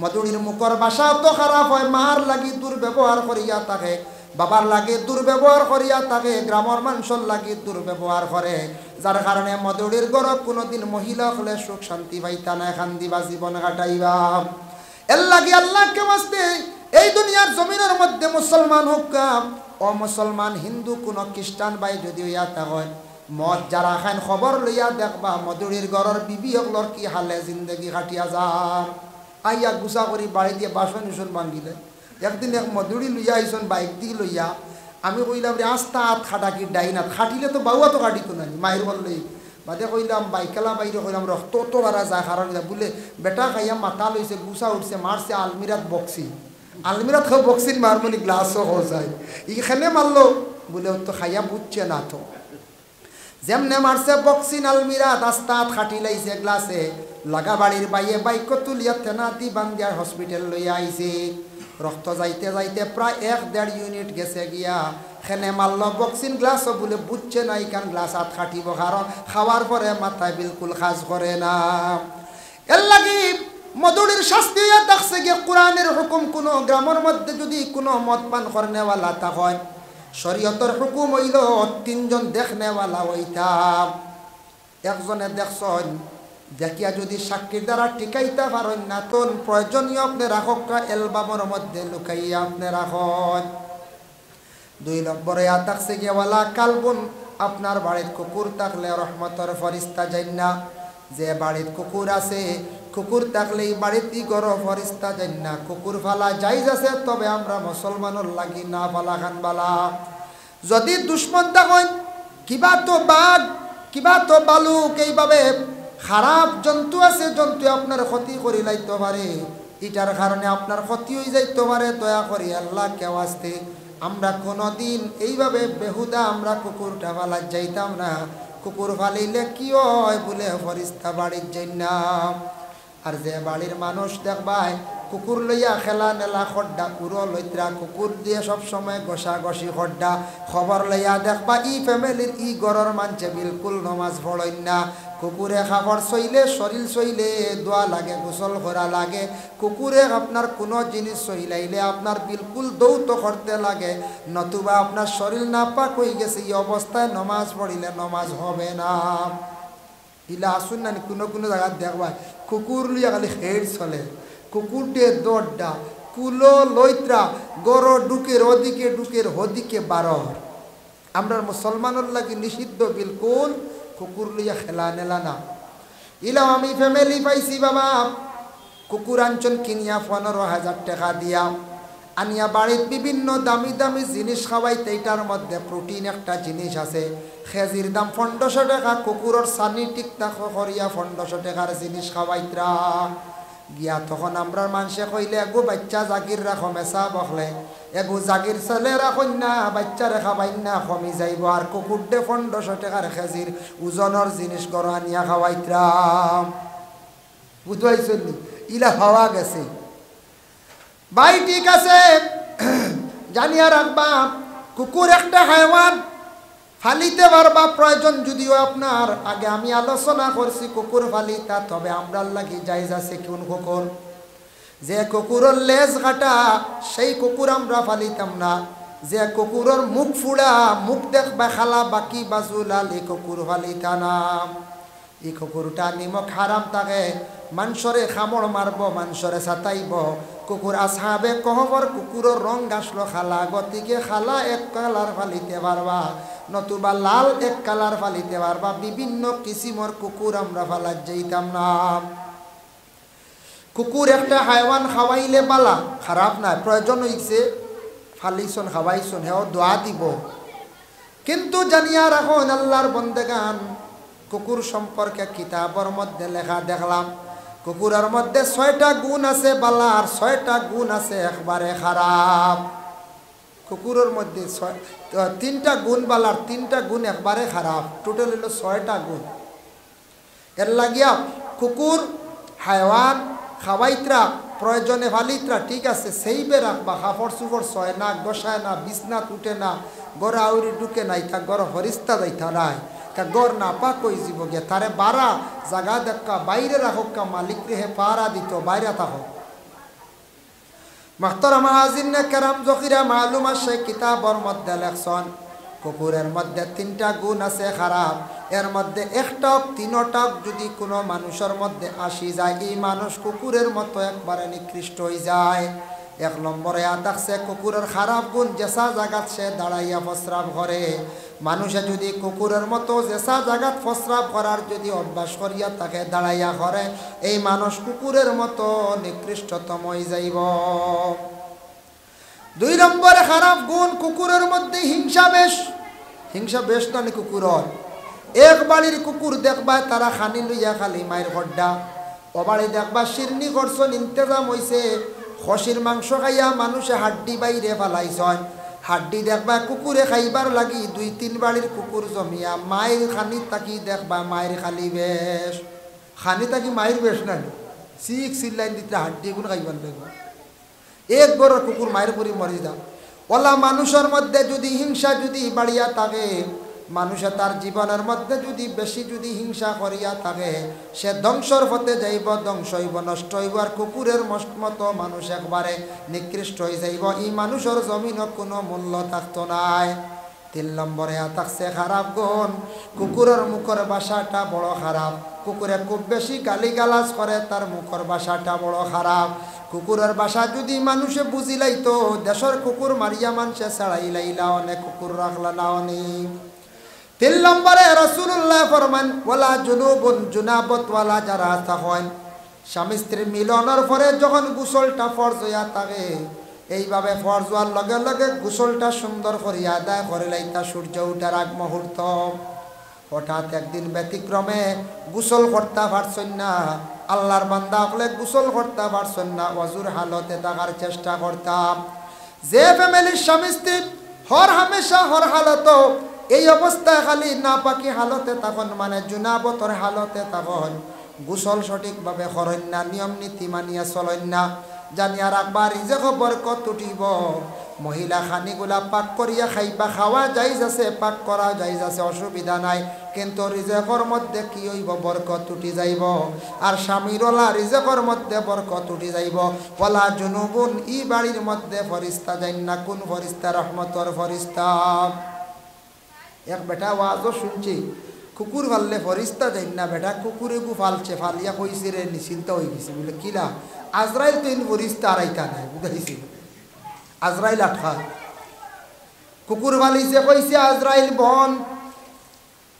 মধুরির মুখর বাসাও তো খারাপ হয়, মার লাগি দুর্ব্যবহার করিয়া থাকে, বাবার লাগে দুর্ব্যবহার করিয়া থাকে, গ্রামের মানুষের লাগে দুর্ব্যবহার করে। যার কারণে মধুরির গরব কোনোদিন মহিলা হলে সুখ শান্তি পাইতা না, এখান দিবা জীবন কাটাইবা। এর লাগে আল্লাহকে ওয়াস্তে এই দুনিয়ার জমিনের মধ্যে মুসলমান হোক ও মুসলমান, হিন্দু কোন খ্রিস্টান ভাই যদি হইয়া হয়, মদ যারা খান খবর লইয়া দেখবা মধুরির ঘরের বিবি হকলর কি হালে জিন্দগি কাটিয়া যান। আইয়া গুছা করি বাড়ি দিয়ে বাসন উসন ভাঙিলে। একদিন এক মধুরি লইয়া আইসন বাইক দিয়ে লইয়া, আমি কইলাম রে আস্তা হাত খাটা কি ডাইনাত খাটিলে তো বাউয়া তো কাটিত না মায়ের বললেই বাদে কইলাম বাইকেলা বাইরে কইলাম রক্ত তো বারা যায়। কারণ বলে বেটা খাইয়া মাথা লইছে, গুছা উঠছে, মারছে আলমিরাত বক্সি, আলমিরাত খাও বক্সিন মারমনি গ্লাসও হয়ে যায়, ইখানে মারলো বলে তো খাইয়া বুঝছে না তো। যেমনে মারছে বক্সিন আলমিরাত আস্তাত খাটি লাইছে গ্লাসে, লাগা বাড়ির বাইয়ে বাইক তুলিয়া তেনাতি বান্দিয়ার হসপিটাল লইয়া আইছে। রক্ত যাইতে যাইতে প্রায় 1-1.5 ইউনিট গেছে গিয়া, খেনে মারল বক্সিন গ্লাসও বলে বুঝছে না ইকান গ্লাস হাত খাটিব, কারণ খাওয়ার পরে মাথায় বিলকুল কাজ করে না। এর লাগি মধুরির শাস্তি হইয়া দেখছে গিয়ে কোরআনের হুকুম, কোনো গ্রামের মধ্যে যদি কোনো মদ পান করনেওয়ালা তা হয়, শরীয়তের হুকুম হইল 3 জন দেখনেওয়ালা হইতাম। একজনে দেখছন দেখিয়া যদি সাক্ষীর দ্বারা টিকাইতে পারেন না, তো প্রয়োজনীয় আপনি রাখক অ্যালবামের মধ্যে লুকাইয়া আপনি রাখন। 2 নম্বরে থাকছে গিয়েওয়ালা কালবন, আপনার বাড়ির কুকুর থাকলে রহমতের ফরিস্তা যাই না। যে বাড়ির কুকুর আছে, কুকুর থাকলেই বাড়িতে গরো ফরিস্তা যাই না। কুকুর ফালা যাইজ আছে, তবে আমরা মুসলমানের লাগি না ফালা খান বালা। যদি দুশ্মন থাকেন, কিবা তো বাঘ কিবা তো বালুক, এইভাবে খারাপ জন্তু আছে, জন্তু আপনার ক্ষতি করি লাইতে পারে, এটার কারণে আপনার ক্ষতি হয়ে যাইতে পারে। দয়া করি আল্লাহ কেউ আসতে আমরা কোনোদিন এইভাবে বেহুদা আমরা কুকুরটা ফালা যাইতাম না। কুকুর ফালিলে কি হয় বলে ফরিস্তা বাড়ির যাই না। আর যে বাড়ির মানুষ দেখবাই কুকুর লইয়া খেলা নেলা খড্ডা, কুড়ো লইত্রা কুকুর দিয়ে সব সময় ঘষা ঘষি খড্ডা, খবর লইয়া দেখবা ই ফ্যামিলির ই ঘরের মানছে বিলকুল নমাজ পড়েন না। কুকুরে খাবার চইলে শরীর চইলে দোয়া লাগে, গোসল করা লাগে। কুকুরে আপনার কোনো জিনিস চইলাইলে আপনার বিলকুল দৌত করতে লাগে, নতুবা আপনার শরীর নাপাক হয়ে গেছে। এই অবস্থায় নমাজ পড়িলে নমাজ হবে না। ইলা আসুন না কোনো কোনো জায়গায় দেখবা কুকুর লইয়া খালি হেড চলে, কুকুর দিয়ে দৌড়টা কুলো লইত্রা গরো ডুকের ওদিকে ডুকের হদিকে বারর। আমরা মুসলমানের লাগি নিষিদ্ধ বিলকুল কুকুর লইয়া খেলা নেলা না। ইলা আমি ফ্যামিলি পাইছি বাবা, কুকুর আনছন কিনিয়া 15,000 টাকা দিয়া আনিয়া বাড়ির বিভিন্ন দামি দামি জিনিস খাওয়াইতে। এইটার মধ্যে প্রোটিন একটা জিনিস আছে, খেজির দাম 1500 টাকা, কুকুরের সানি টিকটা করিয়া 1500 টাকার জিনিস খাওয়াইতরা গিয়া। তখন আমরা মানুষে কইলে এগো বাচ্চা জাগির রাখো, মেসা বকলে এগো জাগির ছেলে রাখুন না, বাচ্চা রেখা বাইন না কমি যাইব। আর কুকুর দে 1500 টাকার খেজির ওজনের জিনিস গড় আনিয়া খাওয়াইতরাম। বুঝাইছেন ইলা হওয়া গেছে ভাই, ঠিক আছে জানিয়া রাখবা কুকুর একটা হাইওয়ান, ফালিতে পারবা প্রয়োজন যদিও আপনার। আগে আমি আলোচনা করছি কুকুর ফালিতা, তবে আমরা লাগি জায়েজ আছে কোন কুকুর? যে কুকুরের লেজ কাটা সেই কুকুর আমরা ফালিতাম না। যে কুকুরের মুখ ফুড়া, মুখ দেখবা খালা বাকি বাজুলাল, এই কুকুর ফালিতা না। এই কুকুরটা নিমক হারাম থাকে, মানুষরে খামড় মারব, মানুষরে ছাতাইব। কুকুর আসহাবে কহবর কুকুরের রং গাছলো খালা, গতিকে খালা এক কালার ফালিতে পারবা, নতুবা লাল এক কালার ফালিতে পারবা। বিভিন্ন কিসিমর কুকুর আমরা ফালাত যাইতাম না। কুকুর একটা হাইওয়ান, খাওয়াইলে বালা, খারাপ না, প্রয়োজন হইছে ফালিছন খাওয়াইছন, হেও দোয়া দিব। কিন্তু জানিয়া রাখুন আল্লাহর বন্দেগান, কুকুর সম্পর্কে কিতাবের মধ্যে লেখা দেখলাম, কুকুরের মধ্যে 6টা গুণ আছে বালা, আর 6টা গুণ আছে একবারে খারাপ। কুকুরের মধ্যে 3টা গুণ বালা, আর 3টা গুণ একবারে খারাপ, টোটাল হলো 6টা গুণ। এর লাগিয়া কুকুর হাইওয়ান খাওয়াইত্রা, প্রয়োজনে ফালিত্রা, ঠিক আছে, সেইবে রাখবা, কাপড় চুপড় ছয় না, গোসায় না, বিছনা উঠে না, গড় আউরি ঢুকে নাই, তা গড় হরিস্তা যাইতা নাই, তা গড় না পা কই যাব গে, তারে বারা জাগা দেখা বাইরে রাখুক, মালিক রেহে পাহারা দিত, বাইরে থাকো। মাহতারাম হাজিরিনে কেরাম জকিরা, মালুম আছে কিতাবর মধ্যে লেখছন কুকুরের মধ্যে 3টা গুণ আছে খারাপ। এর মধ্যে 3টা যদি কোনো মানুষের মধ্যে আসি যায়, এই মানুষ কুকুরের মতো একবারে নিকৃষ্ট হয়ে যায়। 1 নম্বরে থাকছে কুকুরের খারাপ গুণ, যেসা জায়গাত সে দাঁড়াইয়া প্রস্রাব করে। মানুষে যদি কুকুরের মতো যেসা জায়গাত প্রস্রাব করার যদি অভ্যাস করিয়া তাকে দাঁড়াইয়া করে, এই মানুষ কুকুরের মতো নিকৃষ্টতম হয়ে যাইব। 2 নম্বরে খারাপ গুণ, কুকুরের মধ্যে হিংসা বেশ। হিংসা বেশ নানি কুকুরের। এক বাড়ির কুকুর দেখবা তারা খানি লইয়া খালি মায়ের খড্ডা, ও বাড়ি দেখবা শিরনি করছন, ইন্তজাম হইছে, খসির মাংস খাইয়া মানুষে হাড্ডি বাইরে ফেলাইছন। হাড্ডি দেখবা কুকুরে খাইবার লাগি 2-3 বাড়ির কুকুর জমিয়া মায়ের খানি তাকি দেখবা মায়ের খালি বেশ। খানি তাকি মায়ের বেশ নানি, সিল্লাইন দিতে হাড্ডি গুণ খাইবার লাগবে। এক বড় কুকুর মায়ের পরি মরি যাও। ওলা মানুষের মধ্যে যদি হিংসা যদি বাড়িয়া থাকে, মানুষে তার জীবনের মধ্যে যদি বেশি যদি হিংসা করিয়া থাকে, সে ধ্বংসর পথে যাইব, ধ্বংস হইব, নষ্ট হইব। আর কুকুরের মতো মানুষ একবারে নিকৃষ্ট হয়ে যাইব, এই মানুষের জমিনও কোনো মূল্য থাকতো নাই। 3 নম্বরে থাকছে খারাপ গুণ, কুকুরের মুখের ভাষাটা বড় খারাপ। কুকুরে খুব বেশি গালিগালাজ করে, তার মুখের ভাষাটা বড় খারাপ। কুকুরের ভাষা যদি মানুষে বুঝিলাইতো, দেশের কুকুর মারিয়া মানুষে ছাড়াই লাইলা, অনেক কুকুর রাখলা না অনেক। 3 নম্বরে রাসূলুল্লাহ ফরমান, ওয়ালা জুনুবুন, জুনাবতওয়ালা যারা থাকেন, স্বামী স্ত্রী মিলনের পরে যখন গোসলটা ফরজ হইয়া থাকে, এইভাবে ফরজ হওয়ার লগে লগে গোসলটা সুন্দর করিয়া আদায় করে লাইতা সূর্য উঠার আগ মুহূর্ত। হঠাৎ একদিন ব্যতিক্রমে গোসল করতে পারছেন না, আল্লাহর বান্দা হলে গোসল করতে পারছেন না, ওয়াজুর হালতে থাকার চেষ্টা করতাম। যে ফ্যামিলির স্বামী স্ত্রী হর হামেশা হর হালত এই অবস্থায় খালি না পাকি হালতে তখন, মানে জুনাবতর হালতে তখন গোসল সঠিকভাবে করেন না, নিয়ম নীতি মানিয়া চলেন না, জানিয়া রাখবা রিজেক বরকত উঠিব। মহিলা খানিগুলা পাক করিয়া খাইবা, খাওয়া যাইজ আছে, পাক করা যাইজ আছে, অসুবিধা নাই, কিন্তু রিজেকর মধ্যে কি হইব, বরকত উঠি যাইব। আর স্বামীরলা রিজেকর মধ্যে বরকত উঠি যাইব। ওয়ালা জুনুবুন, ই বাড়ির মধ্যে ফরিস্তা যাইন না। কোন ফরিস্তা? রহমতর ফরিস্তা। এক বেটা ওয়াজও শুনছি, কুকুর ফাললে ফরিস্তা যাইন না বেটা, কুকুরে গু ফালছে, ফালিয়া কইছে রে নিশ্চিন্ত হয়ে গেছে। বলে কিলা? আজরাইল তো ইন ফরিস্তা আড়াইতা নাই, বুঝাইছে আজরাইল আটকা কুকুর ফালিছে, কইছে আজরাইল বন।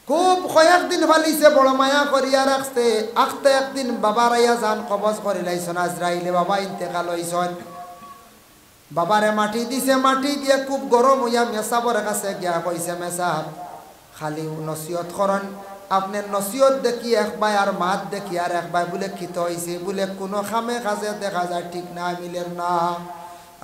খুব কয়েকদিন ফালিছে, বড় মায়া করিয়া রাখছে। আখতে একদিন বাবার আইয়া যান কবজ করে লাইছন আজরাইলে, বাবা ইন্তেকাল হইছন। বাবারে মাটি দিছে, মাটি দিয়ে খুব গরম হইয়া মেসাবর কাছে গিয়া কইছে, মেসাব খালি নসিহত করেন, আপনার নসিহত দেখি একবার আর মাত দেখি আর একবার বলে খিত হয়েছে, বলে কোনো খামে কাজে দেখা যায় ঠিক না, মিলের না।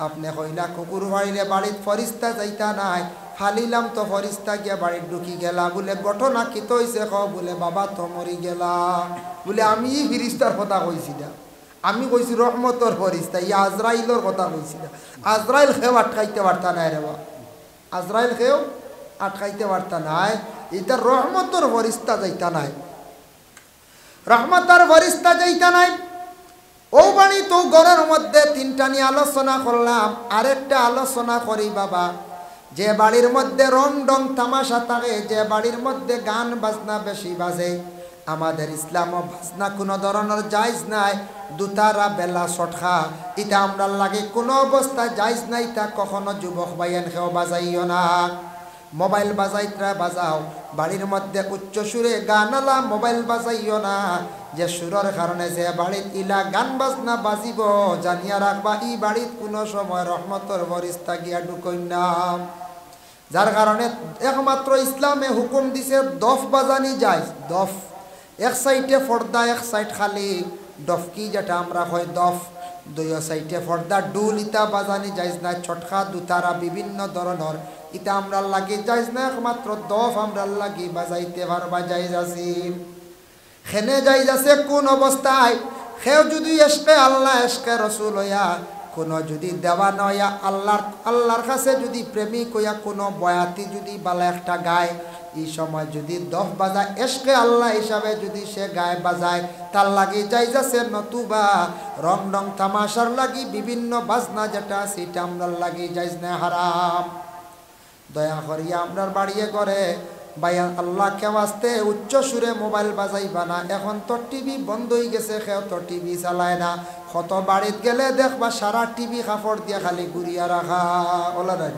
আপনি কইলা কুকুর ফাড়িলে বাড়িত ফরিস্তা যাইতা নাই, ফালিলাম তো ফরিস্তা গিয়া বাড়ির ঢুকি গেলা, বলে ঘটনা খিত হয়েছে খ, বলে বাবা তো মরি গেলা। বলে আমি ফিরিস্তার কথা কইছি না, আমি কইছি রহমতর ফরিস্তা, ই আজরাইলর কথা কইছি না। আজরাইল খেয়েও আটকাইতে পারতা নাই রে বা, আজরাইল খেয়েও আটকাইতে পারতা নাই, এটা রহমতর ফরিস্তা যাইতা নাই, রহমতর ফরিস্তা যাইতা নাই। ও বাণী তো ঘরের মধ্যে 3টা নিয়ে আলোচনা করলাম, আরেকটা আলোচনা করি বাবা। যে বাড়ির মধ্যে রং ডং তামাশা থাকে, যে বাড়ির মধ্যে গান বাজনা বেশি বাজে, আমাদের ইসলামও বাজনা কোনো ধরনের জায়েজ নাই। দুতারা বেলা সটখা এটা আমরা লাগে কোনো অবস্থায় জায়েজ নাই। তা কখনো যুবক ভাইয়ান খেও বাজাইও না। মোবাইল বাজাইতরা বাজাও, বাড়ির মধ্যে উচ্চ সুরে গানালা মোবাইল বাজাইও না। যে সুরের কারণে যে বাড়িত ইলা গান বাজনা বাজিব, জানিয়া রাখবা ই বাড়িত কোনো সময় রহমতর ফেরেশতা গিয়া ঢুকই না। যার কারণে একমাত্র ইসলামে হুকুম দিছে দফ বাজানি যায়। দফ এক সাইডে পর্দা, এক সাইড খালি ডফকি যেটা আমরা হয় দফ, দুই সাইডে পর্দা ডুল ইতা বাজানি যাইজ না। ছটকা দুতারা বিভিন্ন ধরনের ইতা আমরা লাগি যাইজ না। একমাত্র দফ আমরা লাগি বাজাইতে পারবা যাইজ আছি। খেনে যাইজ আছে কোন অবস্থায়? সেও যদি এসকে আল্লাহ এসকে রসুল হইয়া কোনো যদি দেওয়া নয়া আল্লাহর কাছে যদি প্রেমিক হইয়া কোনো বয়াতি যদি বালা একটা গায়, এই সময় যদি দফ বাজায় এসকে আল্লাহ হিসাবে যদি সে গায়ে বাজায়, তার লাগি যাই যাচ্ছে। নতুবা রং রং তামাশার লাগি বিভিন্ন বাজনা যেটা সেটা আমরা লাগি যাইজ না, হারাম। দয়া করিয়া আমরার বাড়িয়ে করে ভাইয়া আল্লাহ কেউ আসতে উচ্চ সুরে মোবাইল বাজাইবা না। এখন তো টিভি বন্ধ হয়ে গেছে, কেউ তো টিভি চালায় না। কত বাড়িতে গেলে দেখবা সারা টিভি কাপড় দিয়ে খালি ঘুরিয়া রাখা ওলা নাই।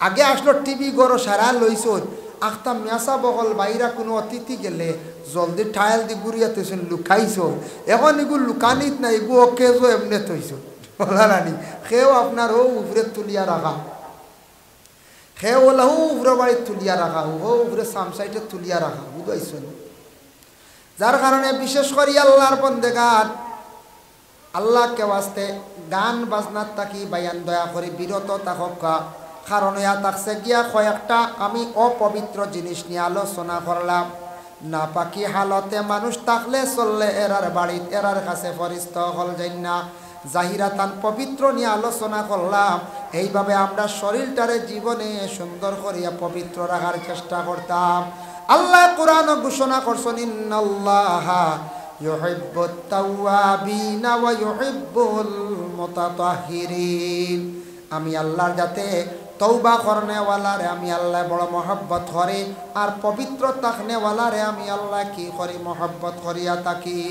আগে আসলো টিভি গরো সারা লইছ আখতা মেসা বগল বাইরা কোনো অতিথি গেলে জলদি ঠায়াল দি ঘুরিয়াতেছেন লুকাইছ। এখন এগুলো লুকানিত না, এগুলো কেজো এমনি থইছ ওলা রানি। সেও আপনার ও উপরে তুলিয়া রাখা, সে ওলা উপরে বাড়িতে তুলিয়া রাখা, ও উপরে সামসাইটে তুলিয়া রাখা, বুঝাইছ। যার কারণে বিশেষ করে আল্লাহর বন্দেগান আল্লাহকে ওয়াস্তে গান বাজনার তাকি বায়ান দয়া করে বিরত থাকা। কারণ ইয়া থাকছে গিয়া কয়েকটা আমি অপবিত্র জিনিস নিয়ে আলোচনা করলাম। না পাকি হালতে মানুষ থাকলে চললে এরার বাড়িত এরার কাছে ফরিস্ত হল যাই না। জাহিরাতান পবিত্র নিয়ে আলোচনা করলাম। এইভাবে আমরা শরীরটারে জীবনে সুন্দর করিয়া পবিত্র রাখার চেষ্টা করতাম। আল্লাহ কোরআন ঘোষণা করছেন, ইন্নাল্লাহা ইউহিব্বুত তাওয়াবিনা ওয়া ইউহিব্বুল মুতাতাহহিরিন। আমি আল্লাহর যাতে তওবা করনেওয়ালারে আমি আল্লাহ বড় মহব্বত করে, আর পবিত্র থাকনেওয়ালারে আমি আল্লাহ কি করি মহব্বত করিয়া থাকি।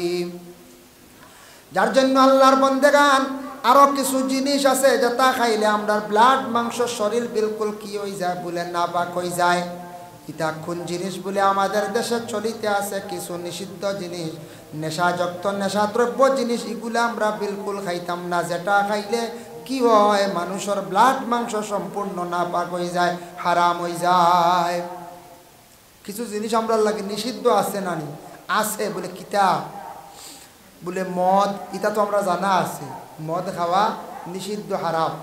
যার জন্য আল্লাহর বন্দেগান আরো কিছু জিনিস আছে যেটা খাইলে আমরা ব্লাড মাংস শরীর বিলকুল কি হয়ে যায় বলে নাপাক হয়ে যায়। এটা কোন জিনিস বলে আমাদের দেশে চলিতে আছে কিছু নিষিদ্ধ জিনিস, নেশাযুক্ত নেশাদ্রব্য জিনিস, এগুলো আমরা বিলকুল খাইতাম না। যেটা খাইলে কি হয় মানুষের ব্লাড মাংস সম্পূর্ণ নাপাক হয়ে যায়, হারাম হয়ে যায়। কিছু জিনিস আমরা লাগে নিষিদ্ধ আছে না নি আছে বলে কিতাব বলে মদ, এটা তো আমরা জানা আছে মদ খাওয়া নিষিদ্ধ হারাম।